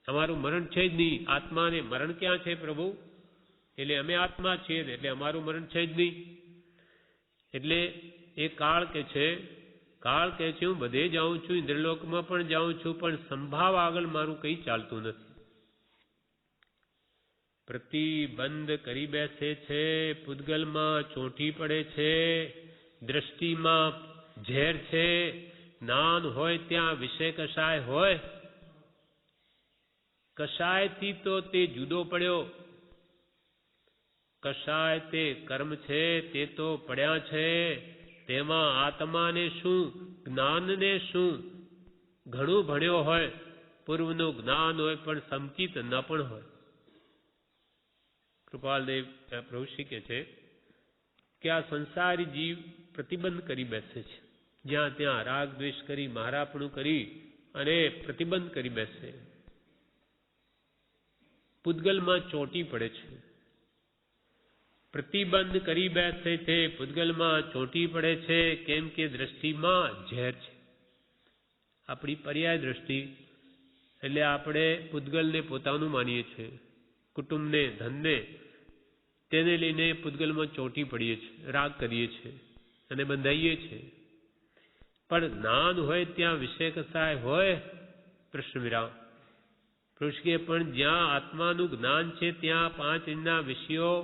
અમારું મરણ છે જ નહીં. આત્માને મરણ ક્યાં છે પ્રભુ? એટલે અમે આત્મા છીએ એટલે અમારું મરણ છે જ નહીં. એટલે એ કાળ કે છે હું બધે જાઉં છું, ઇન્દ્રલોકમાં પણ જાઉં છું, પણ સંભાવ આગળ મારું કંઈ ચાલતું નથી. પ્રતિબંધ કરી બેસે છે, પૂતગલમાં ચોંટી પડે છે, દ્રષ્ટિમાં ઝેર છે. જ્ઞાન હોય ત્યાં વિષય કશાય હોય, કશાયથી તો તે જુદો પડ્યો. કશાય તે કર્મ છે તે તો પડ્યા છે, તેમાં આત્માને શું જ્ઞાનને શું? ઘણું ભણ્યો હોય, પૂર્વનું જ્ઞાન હોય પણ સમકિત ન પણ હોય. કૃપાલદેવ પ્રભુશ્રી કહે છે કે આ સંસારી જીવ પ્રતિબંધ કરી બેસે છે, જ્યાં ત્યાં રાગ દ્વેષ કરી મારાપણું કરી અને પ્રતિબંધ કરી બેસે, પૂતગલમાં ચોંટી પડે છે, પ્રતિબંધ કરી બેસે છે, પૂતગલમાં ચોંટી પડે છે, કેમ કે દ્રષ્ટિમાં ઝેર છે. આપણી પર્યાય દ્રષ્ટિ એટલે આપણે પૂતગલને પોતાનું માનીએ છીએ, કુટુંબને, ધનને, તેને લઈને પૂતગલમાં ચોંટી પડીએ છીએ, રાગ કરીએ છીએ અને બંધાઈએ છીએ. પણ જ્ઞાન હોય ત્યાં વિષય કસાય હોય? પ્રશ્ન વિરામ. પૃષ્કે પણ જ્યાં આત્માનું જ્ઞાન છે ત્યાં પાંચ ઇન્દ્રિયના વિષયો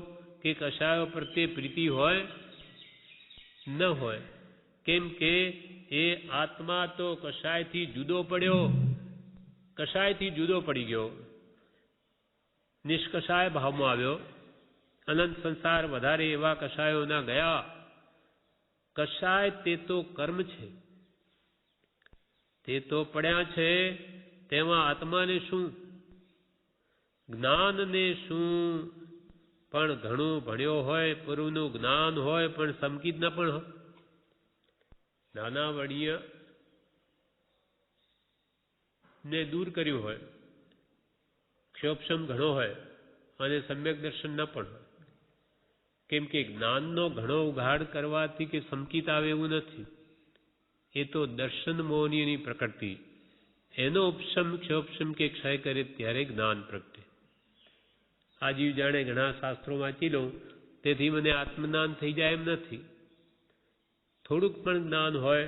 કે કષાયો પ્રત્યે પ્રીતિ હોય? ન હોય. કેમ કે એ આત્મા તો કષાયથી જુદો પડ્યો, કષાયથી જુદો પડી ગયો, નિષ્કષાય ભાવમાં આવ્યો. અનંત સંસાર વધારે એવા કષાયોના ગયા. કષાય તે તો કર્મ છે, તે તો પડ્યા છે, તેમાં આત્માને શું, જ્ઞાનને શું? પણ ઘણું ભણ્યો હોય, પૂર્વનું જ્ઞાન હોય, પણ સમકિત ન પણ હોય. નાના વડીય ને દૂર કર્યું હોય, ક્ષોભક્ષમ ઘણો હોય અને સમ્યક દર્શન ન પણ હોય. કેમ કે જ્ઞાનનો ઘણો ઉઘાડ કરવાથી કે સમકિત આવે એવું નથી. એ તો દર્શન મોહનીની પ્રકૃતિ, એનો ઉપશમ ક્ષોભક્ષમ કે ક્ષય કરે ત્યારે જ્ઞાન પ્રગટે. આ જીવ જાણે ઘણા શાસ્ત્રો વાંચી લઉં તેથી મને આત્મજ્ઞાન થઈ જાય એમ નથી. થોડુંક પણ જ્ઞાન હોય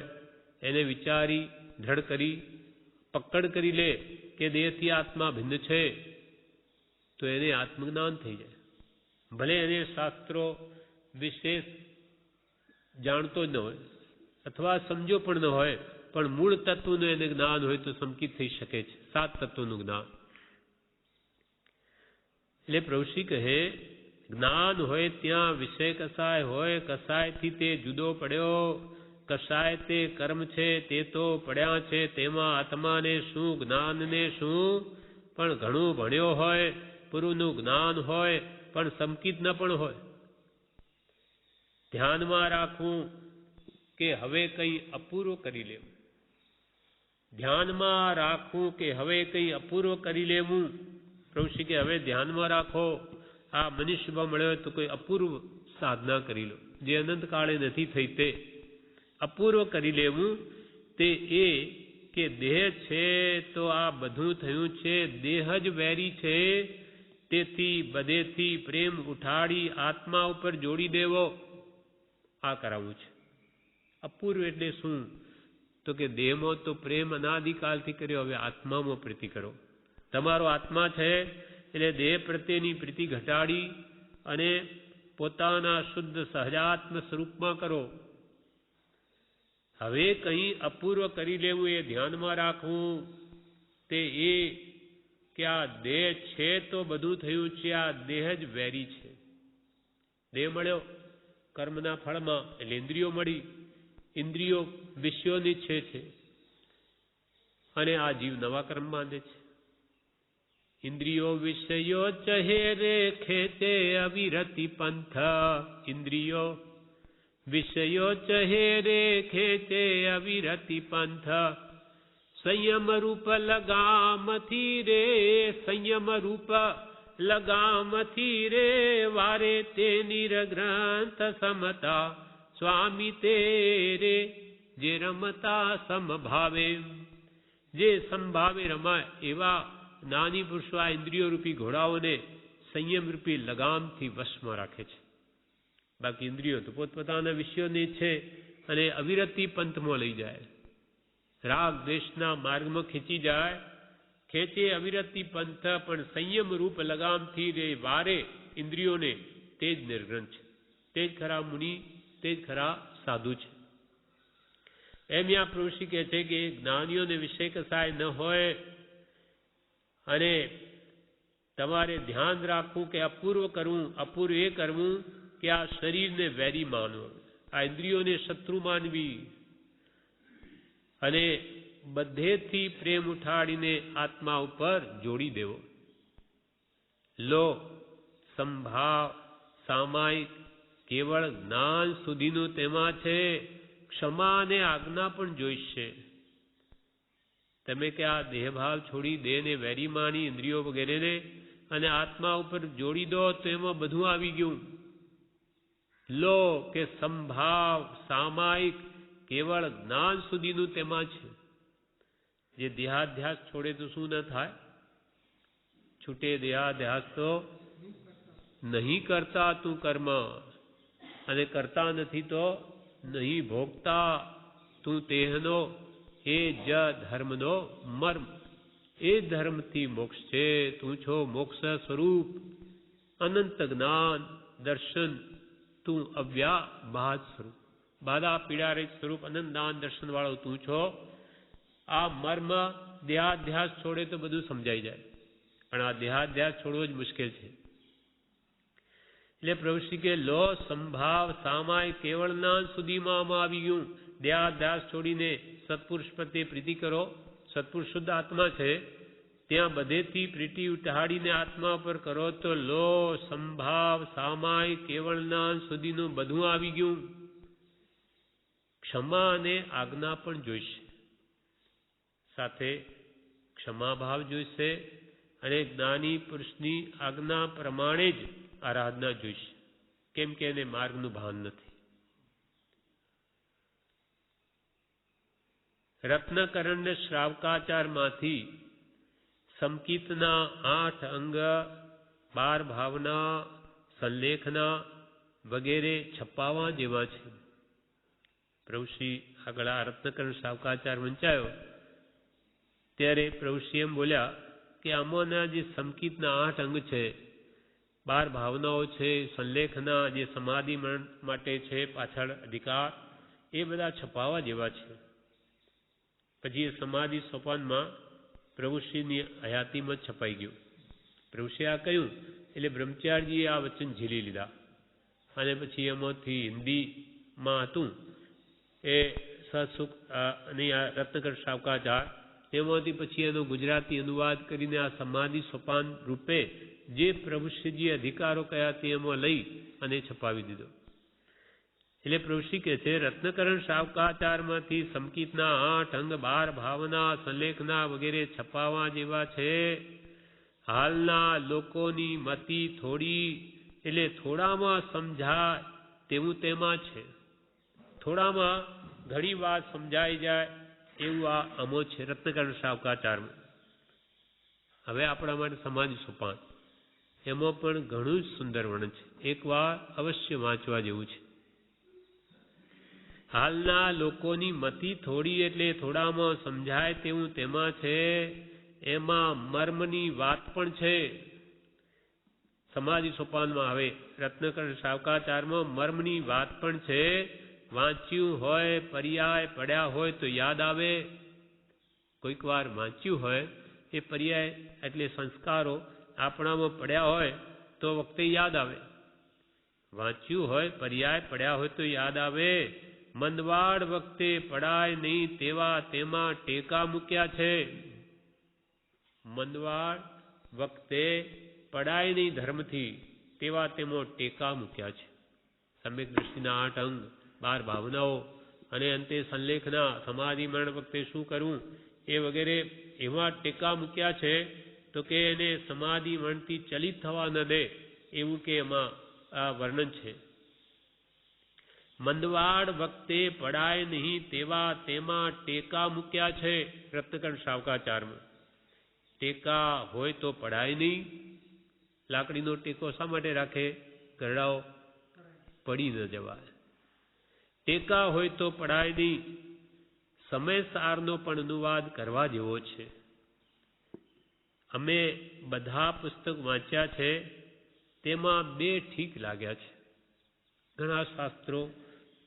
એને વિચારી દ્રઢ કરી પકડ કરી લે કે દેહથી આત્મા ભિન્ન છે તો એને આત્મજ્ઞાન થઈ જાય. ભલે એને શાસ્ત્રો વિશેષ જાણતો જ ન હોય અથવા સમજો પણ ન હોય, પણ મૂળ તત્વનું એને જ્ઞાન હોય તો સંકિત થઈ શકે છે. 7 તત્વોનું જ્ઞાન. એટલે પ્રભુશ્રી કહે જ્ઞાન હોય ત્યાં વિષય કસાય હોય, કસાયથી તે જુદો પડ્યો. કસાય તે કર્મ છે, તે તો પડ્યા છે, તેમાં આત્માને શું, જ્ઞાનને શું? પણ ઘણું ભણ્યો હોય, પૂર્વનું જ્ઞાન હોય, પણ સંકિત ન પણ હોય. ધ્યાનમાં રાખવું કે હવે કંઈ અપૂર્વ કરી લેવું. ધ્યાનમાં રાખવું કે હવે કંઈ અપૂર્વ કરી લેવું. પ્રભુશ્રી કે હવે ધ્યાનમાં રાખો, આ મનુષ્યમાં મળ્યો તો કોઈ અપૂર્વ સાધના કરી લો, જે અનંત કાળે નથી થઈ તે અપૂર્વ કરી લેવું. તે એ કે દેહ છે તો આ બધું થયું છે, દેહ જ વેરી છે, તેથી બધેથી પ્રેમ ઉઠાડી આત્મા ઉપર જોડી દેવો, આ કરાવવું છે. અપૂર્વ એટલે શું? તો કે દેહમાં તો પ્રેમ અનાદિકાલથી કર્યો, હવે આત્મામાં પ્રીતિ કરો. તમારો આત્મા છે એટલે દેહ પ્રત્યેની પ્રીતિ ઘટાડી અને પોતાના શુદ્ધ સહજાત્મ સ્વરૂપમાં કરો. હવે કંઈ અપૂર્વ કરી લેવું એ ધ્યાનમાં રાખવું. તે એ કે આ દેહ છે તો બધું થયું છે, આ દેહ જ વેરી છે. દેહ મળ્યો કર્મના ફળમાં એટલે ઇન્દ્રિયો મળી, ઇન્દ્રિયો વિષયોની ઈચ્છે છે અને આ જીવ નવા કર્મ બાંધે છે. ઇન્દ્રિયો વિષયો ચહે રે ખેચે અવિરતિ પંથ. ઇન્દ્રિયો વિષયો ચહે રે ખેચે અવિરતિ પંથ. સંયમ રૂપ લગામથી રે, સંયમ રૂપ લગામથી રે, વારે તે નિરગ્રંથ સમતા સ્વામી તેરે. જે રમતા સમભાવે, જે સંભાવે રમાય એવા નાની પુરુષો આ ઇન્દ્રિયો રૂપી ઘોડાઓને સંયમ રૂપી લગામથી વશમાં રાખે છે. બાકી ઇન્દ્રિયો તો પોતપોતાના વિષયોની છે અને અવિરતિ પંથમાં લઈ જાય, રાગ દ્વેષના માર્ગમાં ખેંચી જાય. ખેંચે અવિરતિ પંથ, પણ સંયમ રૂપ લગામથી રે વારે ઇન્દ્રિયોને, તે જ નિર્ગ્રંથ છે, તે જ ખરા મુનિ, તે જ ખરા સાધુ છે. એમ યા પ્રભુશ્રી કહે છે કે જ્ઞાનીઓને વિષય કસાય ન હોય અને તમારે ધ્યાન રાખવું કે અપૂર્વ કરવું. અપૂર્વ એ કરવું કે આ શરીરને વેરી માનવું, આ ઇન્દ્રિયોને શત્રુ માનવી અને બધેથી પ્રેમ ઉઠાડીને આત્મા ઉપર જોડી દેવો. લો સંભાવ સામાયિક કેવળ જ્ઞાન સુધીનું તેમાં છે. ક્ષમા અને આજ્ઞા પણ જોઈશે. તમે કે આ દેહભાવ છોડી દેહને વેરી માની ઇન્દ્રિયો વગેરેને અને આત્મા ઉપર જોડી દો તો એમાં બધું આવી ગયું. લો કે સંભાવ સામાયિક કેવળ જ્ઞાન સુધીનું તેમાં છે. જે દેહાધ્યાસ છોડે તો શું ન થાય? છૂટે દેહાધ્યાસ તો નહીં કરતા તું કર્મ, અને કરતા નથી તો નહીં ભોગતા તું તેહનો. એ જ ધર્મનો મર્મ. એ ધર્મથી મોક્ષ છે. તું છો મોક્ષ સ્વરૂપ, અનંત જ્ઞાન દર્શન. તું અવ્યા બાદ સ્વરૂપ, બાધા પીડા રહિત સ્વરૂપ, અનંત જ્ઞાન દર્શન વાળો તું છો. આ મર્મ દેહાધ્યાસ છોડે તો બધું સમજાઈ જાય, પણ આ દેહાધ્યાસ છોડવો જ મુશ્કેલ છે. એટલે પ્રભુ શ્રી કે લો સંભાવ સામાય કેવળ જ્ઞાન સુધીમાં આમાં આવી ગયું. દેહાધ્યાસ છોડીને સત્પુરુષ પ્રત્યે પ્રીતિ કરો. સત્પુરુષ શુદ્ધ આત્મા છે, ત્યાં બધેથી પ્રીતિ ઉટાડીને આત્મા પર કરો તો લો સંભાવ સામાય કેવળ જ્ઞાન સુધીનું બધું આવી ગયું. ક્ષમા અને આજ્ઞા પણ જોઈશે, સાથે ક્ષમાભાવ જોઈશે અને જ્ઞાની પુરુષની આજ્ઞા પ્રમાણે જ આરાધના જોઈશે, કેમ કે એને માર્ગનું ભાન નથી. રત્નકરણ શ્રાવકાચારમાંથી સમકિતના 8 અંગ, 12 ભાવના, સંલેખના વગેરે છપાવા જેવા છે. પ્રભુશ્રી આગળ આ રત્નકરણ શ્રાવકાચાર વંચાયો ત્યારે પ્રભુશ્રી એમ બોલ્યા કે આમાંના જે સમકિતના 8 અંગ છે, 12 ભાવનાઓ છે, સંલેખના જે સમાધિ માટે છે પાછળ અધિકાર, એ બધા છપાવા જેવા છે. પછી એ સમાધિ સોપાનમાં પ્રભુશ્રીની હયાતીમાં છપાઈ ગયું. પ્રભુશ્રીએ આ કહ્યું એટલે બ્રહ્મચારીજીએ આ વચન ઝીલી લીધા, અને પછી એમાંથી હિન્દીમાં હતું એ સત્સુખ અને આ રત્નકર શ્રાવકાચાર, તેમાંથી પછી એનો ગુજરાતી અનુવાદ કરીને આ સમાધિ સોપાન રૂપે જે પ્રભુશ્રીજી અધિકારો કયા તે એમાં લઈ અને છપાવી દીધો. એટલે પ્રભુશ્રી કહે છે રત્નકરણ શ્રાવકાચારમાંથી સમકિતના 8 અંગ, 12 ભાવના, સંલેખના વગેરે છપાવા જેવા છે. હાલના લોકોની મતિ થોડી, એટલે થોડામાં સમજાય તેવું તેમાં છે. થોડામાં ઘણી વાત સમજાઈ જાય એવું આ અમો છે રત્નકરણ શ્રાવકાચારમાં. હવે આપણા માટે સમાધિ સોપાન, એમાં પણ ઘણું જ સુંદર વર્ણન છે. એકવાર અવશ્ય વાંચવા જેવું છે. હાલના લોકોની મતિ થોડી, એટલે થોડામાં સમજાય તેવું તેમાં છે. એમાં મર્મની વાત પણ છે. સમાધિ સોપાનમાં આવે રત્નકરણ શ્રાવકાચારમાં મર્મની વાત પણ છે. વાંચ્યું હોય, પર્યાય પડ્યા હોય તો યાદ આવે. કોઈક વાર વાંચ્યું હોય એ પર્યાય એટલે સંસ્કારો આપણામાં પડ્યા હોય તો વખતે યાદ આવે. વાંચ્યું હોય, પર્યાય પડ્યા હોય તો યાદ આવે. મંદવાડ વખતે પડાય નહીં તેવા તેમાં ટેકા મૂક્યા છે. મંદવાડ વખતે પડાય નહીં ધર્મથી તેવા તેમાં ટેકા મૂક્યા છે. સમ્યક દૃષ્ટિના 8 અંગ, 12 ભાવનાઓ અને અંતે સંલેખના સમાધિ મરણ વખતે શું કરવું એ વગેરે એવા ટેકા મૂક્યા છે તો કે એને સમાધિ મરણથી ચલિત થવા ન દે એવું કે એમાં આ વર્ણન છે. મંદવાડ વખતે પડાય નહીં તેવા તેમાં ટેકા મૂક્યા છે રત્નકરણ શ્રાવકાચારમાં. ટેકા હોય તો પડાય નહીં. લાકડીનો ટેકો શા માટે રાખે? ગરડાઓ પડી ન જવાય. ટેકા હોય તો પડાય નહીં. સમય સારનો પણ અનુવાદ કરવા જેવો છે. અમે બધા પુસ્તક વાંચ્યા છે, તેમાં 2 ઠીક લાગ્યા છે. ઘણા શાસ્ત્રો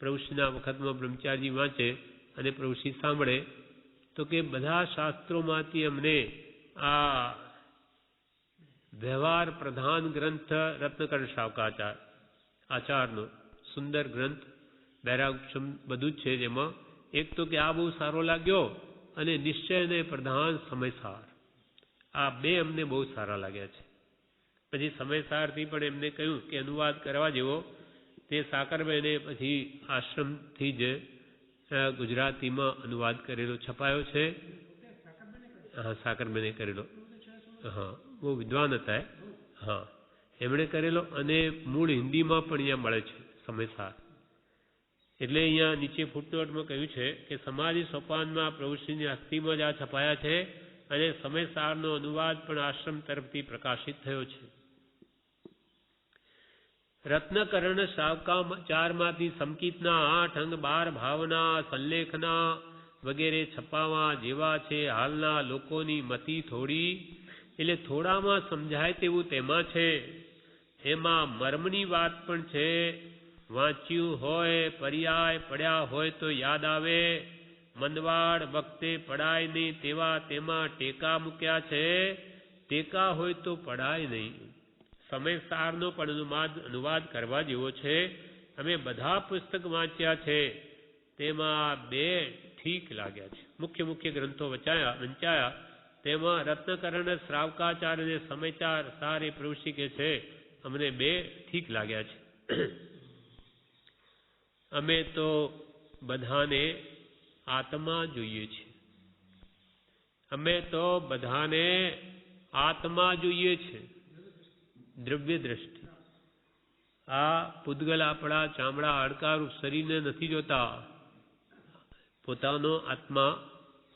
પ્રભુશ્રીના વખતમાં બ્રહ્મચારી વાંચે અને પ્રભુશ્રી સાંભળે તો કે બધા શાસ્ત્રોમાંથી અમને આ વ્યવહાર પ્રધાન ગ્રંથ રત્નકરણ શ્રાવકાચાર આચારનો સુંદર ગ્રંથ, વૈરાગક્ષમ બધું જ છે. જેમાં એક તો કે આ બહુ સારો લાગ્યો અને નિશ્ચય અને પ્રધાન સમયસાર, આ 2 અમને બહુ સારા લાગ્યા છે. પછી સમયસારથી પણ એમને કહ્યું કે અનુવાદ કરવા જેવો તે સાકરબેને પછી આશ્રમથી જ ગુજરાતીમાં અનુવાદ કરેલો છપાયો છે. હા, સાકરબેને કરેલો. હા, બહુ વિદ્વાન હતા. હા, એમણે કરેલો અને મૂળ હિન્દીમાં પણ અહીંયા મળે છે સમયસાર. એટલે અહીંયા નીચે ફૂટનોટમાં કહ્યું છે કે સમાધિ સોપાનમાં પ્રભુશ્રીની અસ્થિમાં જ આ છપાયા છે અને સમયસારનો અનુવાદ પણ આશ્રમ તરફથી પ્રકાશિત થયો છે. રત્નકર્ણ શાકાચારમાંથી સંકિતના 8 અંગ 12 ભાવના સંલેખના વગેરે છપાવા જેવા છે. હાલના લોકોની મતિ થોડી, એટલે થોડામાં સમજાય તેવું તેમાં છે. એમાં મર્મની વાત પણ છે. વાંચ્યું હોય, પર્યાય પડ્યા હોય તો યાદ આવે. મંદવાડ વખતે પડાય નહીં તેવા તેમાં ટેકા મૂક્યા છે. ટેકા હોય તો પડાય નહીં. સમયસારનો પણ અનુવાદ કરવા જેવો છે. અમે બધા પુસ્તક વાંચ્યા છે, તેમાં 2 ઠીક લાગ્યા છે. મુખ્ય ગ્રંથો વંચાયા તેમાં રત્નકર્ણ શ્રાવકાચાર્ય અને સમયચાર સાર એ પ્રવૃત્તિ કે છે અમને 2 ઠીક લાગ્યા છે. અમે તો બધાને આત્મા જોઈએ છે. અમે તો બધાને આત્મા જોઈએ છે, દ્રવ્ય દ્રષ્ટિ. આ પૂતગલ આપણા ચામડા હાડકારૂપ શરીરને નથી જોતા. પોતાનો આત્મા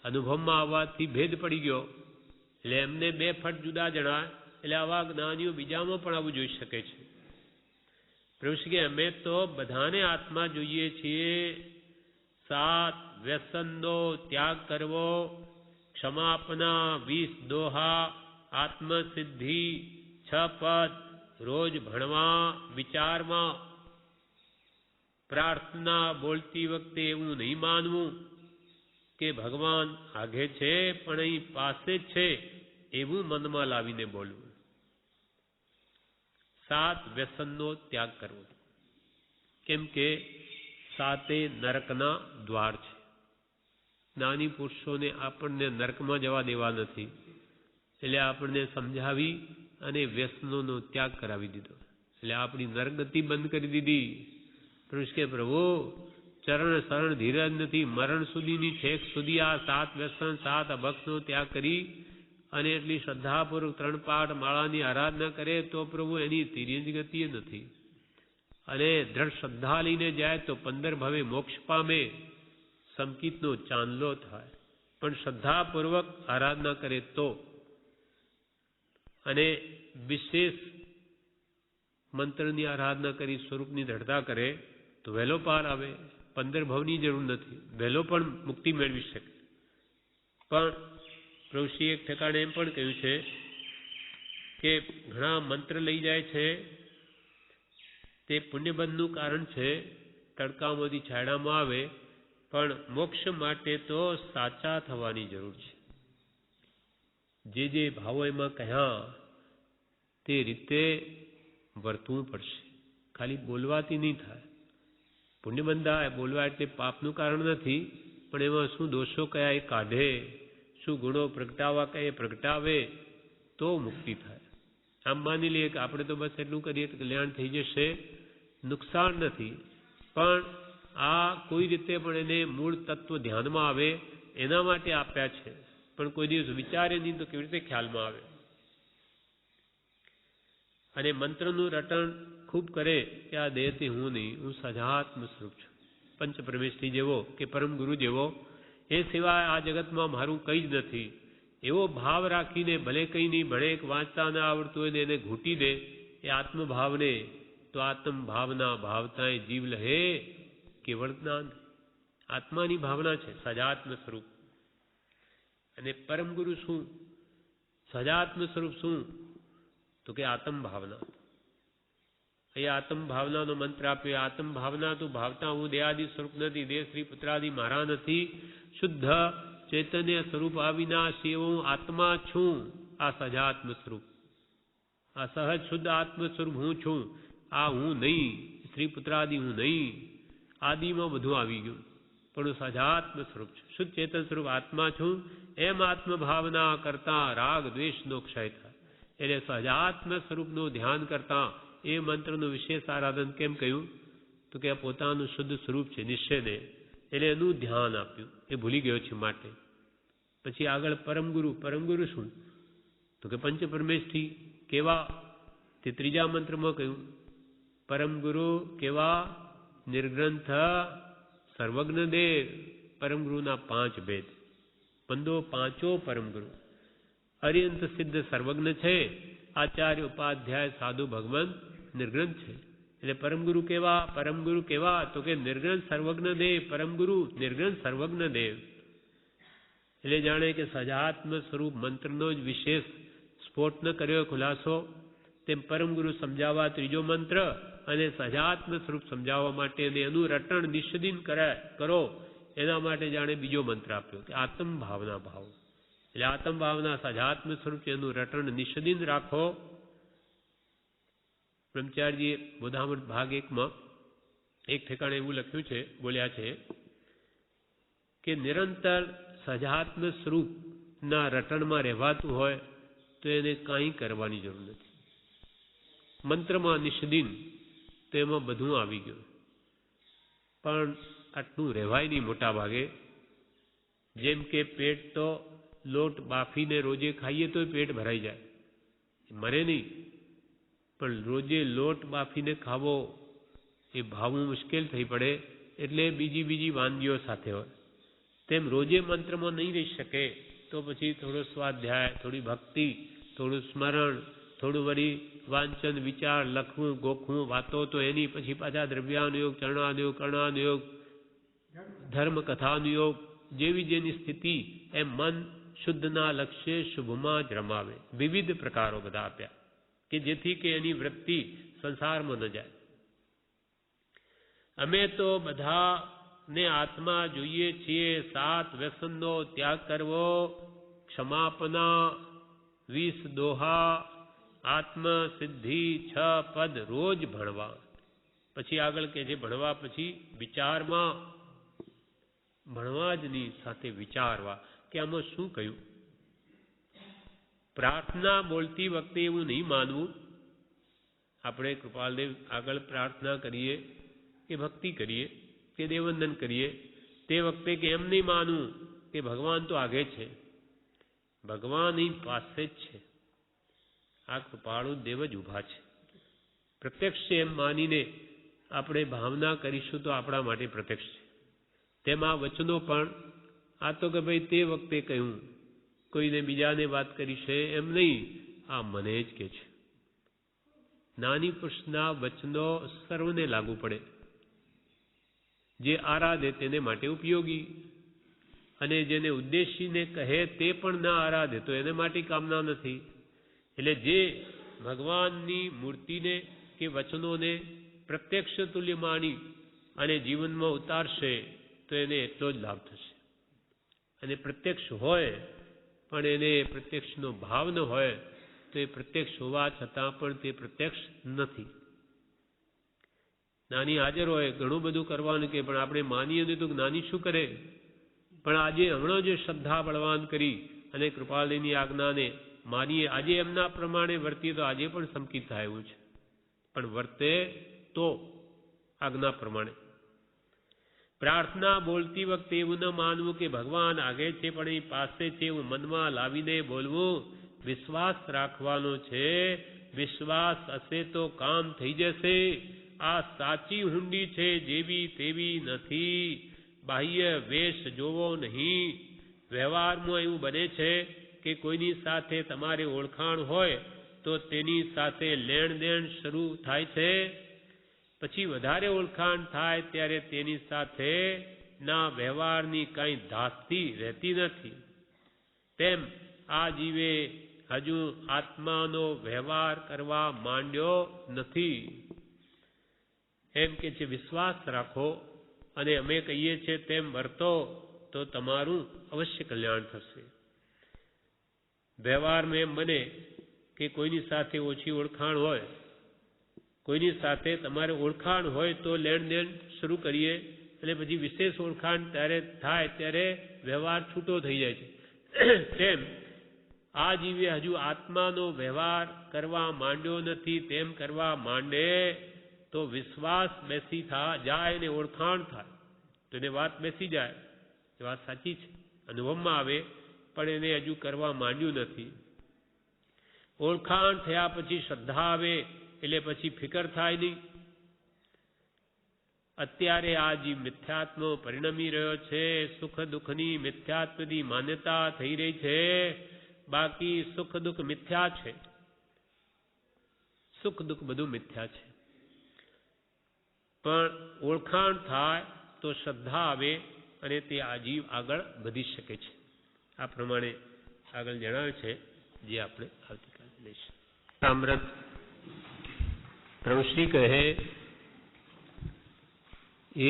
અનુભવમાં આવવાથી ભેદ પડી ગયો એટલે એમને 2 ફટ જુદા જણાય. એટલે આવા જ્ઞાનીઓ બીજામાં પણ આવું જોઈ શકે છે. પ્રભુ કે અમે તો બધાને આત્મા જોઈએ છીએ. 7 વ્યસનનો ત્યાગ કરવો, ક્ષમાપના, 20 દોહા, આત્મસિદ્ધિ, 6 પદ, રોજ ભણવા, વિચારમાં, પ્રાર્થના બોલતી વખતે એવું નહીં માનવું કે ભગવાન આઘે છે પણ અહીં પાસે જ છે, એવું મનમાં લાવીને બોલવું. 7 વ્યસનનો ત્યાગ કરવો. કેમ કે 7 નરકના દ્વાર છે. જ્ઞાની પુરુષોને આપણને નરકમાં જવા દેવા નથી. એટલે આપણને સમજાવી અને વ્યસનોનો ત્યાગ કરાવી દીધો. એટલે આપણી નરગતિ બંધ કરી દીધી. પુરુષ કે પ્રભુ ચરણ શરણ ધીરજ નથી, મરણ સુધીની છેક સુધી આ 7 વ્યસન 7 અભક્ષનો ત્યાગ કરી અને એટલી શ્રદ્ધાપૂર્વક 3 પાઠ માળાની આરાધના કરે તો પ્રભુ એની તીર્ય જ ગતિ નથી. અને દ્રઢ શ્રદ્ધા લઈને જાય તો 15 ભવે મોક્ષ પામે, સંકિતનો ચાંદલો થાય. પણ શ્રદ્ધાપૂર્વક આરાધના કરે તો, અને વિશેષ મંત્રની આરાધના કરી સ્વરૂપની દ્રઢતા કરે તો વહેલો પાર આવે. 15 ભવની જરૂર નથી, વહેલો પણ મુક્તિ મેળવી શકે. પણ પ્રભુશ્રીએ એક ઠેકાણે એમ પણ કહ્યું છે કે ઘણા મંત્ર લઈ જાય છે તે પુણ્યબંધનું કારણ છે. તડકામાંથી છાયડામાં આવે, પણ મોક્ષ માટે તો સાચા થવાની જરૂર છે. જે ભાવો એમાં કહ્યા તે રીતે વર્તવું પડશે. ખાલી બોલવાથી નહીં થાય. પુણ્યબંધા બોલવા એટલે પાપનું કારણ નથી, પણ એમાં શું દોષો કયા એ કાઢે, શું ગુણો પ્રગટાવવા કયા એ પ્રગટાવે તો મુક્તિ થાય. આમ માની લઈએ કે આપણે તો બસ એટલું કરીએ તો કલ્યાણ થઈ જશે, નુકસાન નથી. પણ આ કોઈ રીતે પણ એને મૂળ તત્વ ધ્યાનમાં આવે એના માટે આપ્યા છે. પણ કોઈ દિવસ વિચારે નહીં તો કેવી રીતે ખ્યાલમાં આવે. અને મંત્રનું રટણ ખૂબ કરે કે આ દેહથી હું નહીં, હું સજાત્મ સ્વરૂપ છું, પંચ પરમેશ્વરી જેવો કે પરમ ગુરુ જેવો, એ સિવાય આ જગતમાં મારું કંઈ જ નથી. એવો ભાવ રાખીને ભલે કંઈ નહીં ભણે, એક વાંચતા ના આવડતું હોય ને એને ઘૂંટી દે એ આત્મભાવને, તો આત્મ ભાવના ભાવતાએ જીવ લહે કેવળ જ્ઞાન. આત્માની ભાવના છે સજાત્મ સ્વરૂપ. અને પરમ ગુરુ શું, સજાત્મ સ્વરૂપ શું, તો કે આત્મ ભાવના. એ આત્મ ભાવનાનો મંત્ર આપ્યો. આત્મ ભાવના તું ભાવતા હું દેહાદિ સ્વરૂપ નથી, દેહ શ્રી પુત્રાદિ મારા નથી, શુદ્ધ ચૈતન્ય સ્વરૂપ અવિનાશી હું આત્મા છું. આ સજાત્મ સ્વરૂપ, આ સહજ શુદ્ધ આત્મ સ્વરૂપ હું છું. આ હું નહીં, શ્રી પુત્રાદિ હું નહીં. આદિમાં બધું આવી ગયું, પણ હું સજાત્મ સ્વરૂપ છું, શુદ્ધ ચેતન સ્વરૂપ આત્મા છું. એમ આત્મભાવના કરતા રાગ દ્વેષનો ક્ષય થાય. એટલે સહજાત્મ સ્વરૂપનું ધ્યાન કરતા એ મંત્રનું વિશેષ આરાધન કેમ કહ્યું? તો કે આ પોતાનું શુદ્ધ સ્વરૂપ છે નિશ્ચયને, એટલે એનું ધ્યાન આપ્યું. એ ભૂલી ગયો છે માટે. પછી આગળ પરમગુરુ. પરમગુરુ શું? તો કે પંચ પરમેષ્ઠી કેવા? તે ત્રીજા મંત્રમાં કહ્યું. પરમગુરુ કેવા? નિર્ગ્રંથ સર્વજ્ઞ દેવ. પરમગુરુના 5 ભેદ. પાંચો પરમગુરુ અર્યંત સિદ્ધ સર્વજ્ઞ છે. આચાર્ય ઉપાધ્યાય સાધુ ભગવાન નિર્ગ્રંથ છે. એટલે પરમગુરુ કેવા? પરમગુરુ કેવા? તો કે નિર્ગ્રંથ સર્વજ્ઞ દેવ. પરમગુરુ નિર્ગ્રંથ સર્વજ્ઞ દેવ. એટલે જાણે કે સજાત્મ સ્વરૂપ મંત્રનો જ વિશેષ સ્ફોટ ન કર્યો ખુલાસો, તેમ પરમગુરુ સમજાવવા ત્રીજો મંત્ર અને સજાત્મ સ્વરૂપ સમજાવવા માટે એનું રટણ નિષ્દિન કરો એના માટે જાણે બીજો મંત્ર આપ્યો કે આત્મ ભાવના ભાવ. એટલે આત્મ ભાવના સજાત્મ સ્વરૂપ એનું રટણ નિષ્દિન રાખો. બ્રહ્મચારીજીએ બોધામૃત ભાગ 1માં એક ઠેકાણે એવું લખ્યું છે, બોલ્યા છે કે નિરંતર સજાત્મ સ્વરૂપના રટણમાં રહેવાતું હોય તો એને કાંઈ કરવાની જરૂર નથી. મંત્રમાં નિષ્દિન તો એમાં બધું આવી ગયું, પણ આટલું રહેવાય નહીં મોટા ભાગે. જેમ કે પેટ તો લોટ બાફીને રોજે ખાઈએ તો પેટ ભરાઈ જાય, મરે નહીં. પણ રોજે લોટ બાફીને ખાવો એ ભાવવું મુશ્કેલ થઈ પડે, એટલે બીજી વાનગીઓ સાથે હોય. તેમ રોજે મંત્રમાં નહીં રહી શકે તો પછી થોડો સ્વાધ્યાય, થોડી ભક્તિ, થોડું સ્મરણ, થોડું વળી વાંચન, વિચાર, લખવું, ગોખવું, વાતો, તો એની પછી પાછા દ્રવ્યાનુયોગ, ચરણાનુયોગ, કર્ણાનુયોગ, ધર્મ કથાનુયોગ, જેવી જેની સ્થિતિ એમ મન શુદ્ધના લક્ષ્ય શુભમાં જ રમાવે. વિવિધ પ્રકારો બધા આપ્યા કે જેથી કે એની વૃત્તિ સંસારમાં ન જાય. અમે તો બધાને આત્મા જોઈએ છીએ. 7 વ્યસનનો ત્યાગ કરવો, ક્ષમાપના, 20 દોહા, આત્મ સિદ્ધિ, 6 પદ રોજ ભણવા. પછી આગળ કે જે ભણવા પછી વિચારમાં, ભણવા જ ની સાથે વિચારવા કે આમાં શું કહ્યું. પ્રાર્થના બોલતી વખતે એવું નહીં માનવું આપણે કૃપાલદેવ આગળ પ્રાર્થના કરીએ કે ભક્તિ કરીએ કે દેવવંદન કરીએ તે વખતે કે એમ નહીં માનવું કે ભગવાન તો આગે છે, ભગવાન અહીં પાસે જ છે, આ કૃપાળુ દેવ જ ઊભા છે. પ્રત્યક્ષ છે એમ માનીને આપણે ભાવના કરીશું તો આપણા માટે પ્રત્યક્ષ છે. તેમાં વચનો પણ આ તો કે ભાઈ તે વખતે કહ્યું, કોઈને બીજાને વાત કરી છે એમ નહીં, આ મને જ કે છે. નાની પુરુષના વચનો સર્વને લાગુ પડે. જે આરાધે તેને માટે ઉપયોગી, અને જેને ઉદ્દેશીને કહે તે પણ ના આરાધે તો એને માટે કામના નથી. એટલે જે ભગવાનની મૂર્તિને કે વચનોને પ્રત્યક્ષ તુલ્ય માની અને જીવનમાં ઉતારશે તો એને એટલો જ લાભ થશે. અને પ્રત્યક્ષ હોય પણ એને પ્રત્યક્ષનો ભાવ ન હોય તો એ પ્રત્યક્ષ હોવા છતાં પણ તે પ્રત્યક્ષ નથી. જ્ઞાની હાજર હોય, ઘણું બધું કરવાનું કે પણ આપણે માનીએ નહીં તો જ્ઞાની શું કરે. પણ આજે હમણાં જે શ્રદ્ધા બળવાન કરી અને કૃપાલની આજ્ઞાને માનીએ, આજે એમના પ્રમાણે વર્તીએ તો આજે પણ સંકિત થાય એવું છે. પણ વર્તે તો આજ્ઞા પ્રમાણે. પ્રાર્થના બોલતી વખતે એવું ન માનવું કે ભગવાન આગે છે પણ એ પાસે છે, એવું મનમાં લાવીને બોલવું. વિશ્વાસ રાખવાનો છે, વિશ્વાસ હશે તો કામ થઈ જશે. આ સાચી હુંડી છે, જેવી તેવી નથી. બાહ્ય વેશ જોવો નહીં. વ્યવહારમાં એવું બને છે કે કોઈની સાથે તમારે ઓળખાણ હોય તો તેની સાથે લેણ દેણ શરૂ થાય છે. પછી વધારે ઓળખાણ થાય ત્યારે તેની સાથે ના વ્યવહારની કાંઈ ધાસ્તી રહેતી નથી. તેમ આ જીવે હજુ આત્માનો વ્યવહાર કરવા માંડ્યો નથી. એમ કે છે વિશ્વાસ રાખો અને અમે કહીએ છીએ તેમ વર્તો તો તમારું અવશ્ય કલ્યાણ થશે. વ્યવહારમાં એમ બને કે કોઈની સાથે ઓછી ઓળખાણ હોય, કોઈની સાથે તમારે ઓળખાણ હોય તો લેણ દેણ શરૂ કરીએ, એટલે પછી વિશેષ ઓળખાણ ત્યારે થાય ત્યારે વ્યવહાર છૂટો થઈ જાય છે. તેમ આ જીવે હજુ આત્માનો વ્યવહાર કરવા માંડ્યો નથી. તેમ કરવા માંડે તો વિશ્વાસ બેસી જાય ને ઓળખાણ થાય. તો એને વાત બેસી જાય, એ વાત સાચી છે, અનુભવમાં આવે, પણ એને હજુ કરવા માંડ્યું નથી. ઓળખાણ થયા પછી શ્રદ્ધા આવે, એટલે પછી ફિકર થાય નહીં. અત્યારે આ જીવ મિથ્યાત્મ પરિણમી રહ્યો છે. સુખ દુઃખની મિથ્યાત્વની માન્યતા થઈ રહી છે. બાકી સુખ દુઃખ મિથ્યા છે. સુખ દુઃખ બધું મિથ્યા છે. પણ ઓળખાણ થાય તો શ્રદ્ધા આવે અને તે આ જીવ આગળ વધી શકે છે. આ પ્રમાણે આગળ જણાવે છે, જે આપણે આવતીકાલે લઈશું. અમૃત પ્રભુશ્રી કહે,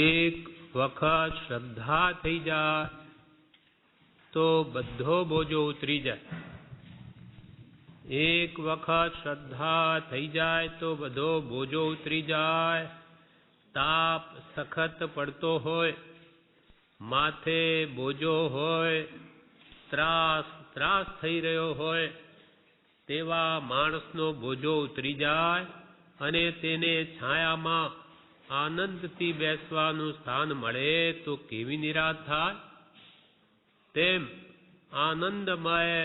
એક વખત શ્રદ્ધા થઈ જાય તો બધો બોજો ઉતરી જાય. એક વખત શ્રદ્ધા થઈ જાય તો બધો બોજો ઉતરી જાય. તાપ સખત પડતો હોય, માથે બોજો હોય, ત્રાસ થઈ રહ્યો હોય, તેવા માણસનો બોજો ઉતરી જાય અને તેને છાયામાં આનંદથી બેસવાનું સ્થાન મળે તો કેવી નિરાશ થાય. તેમ આનંદમય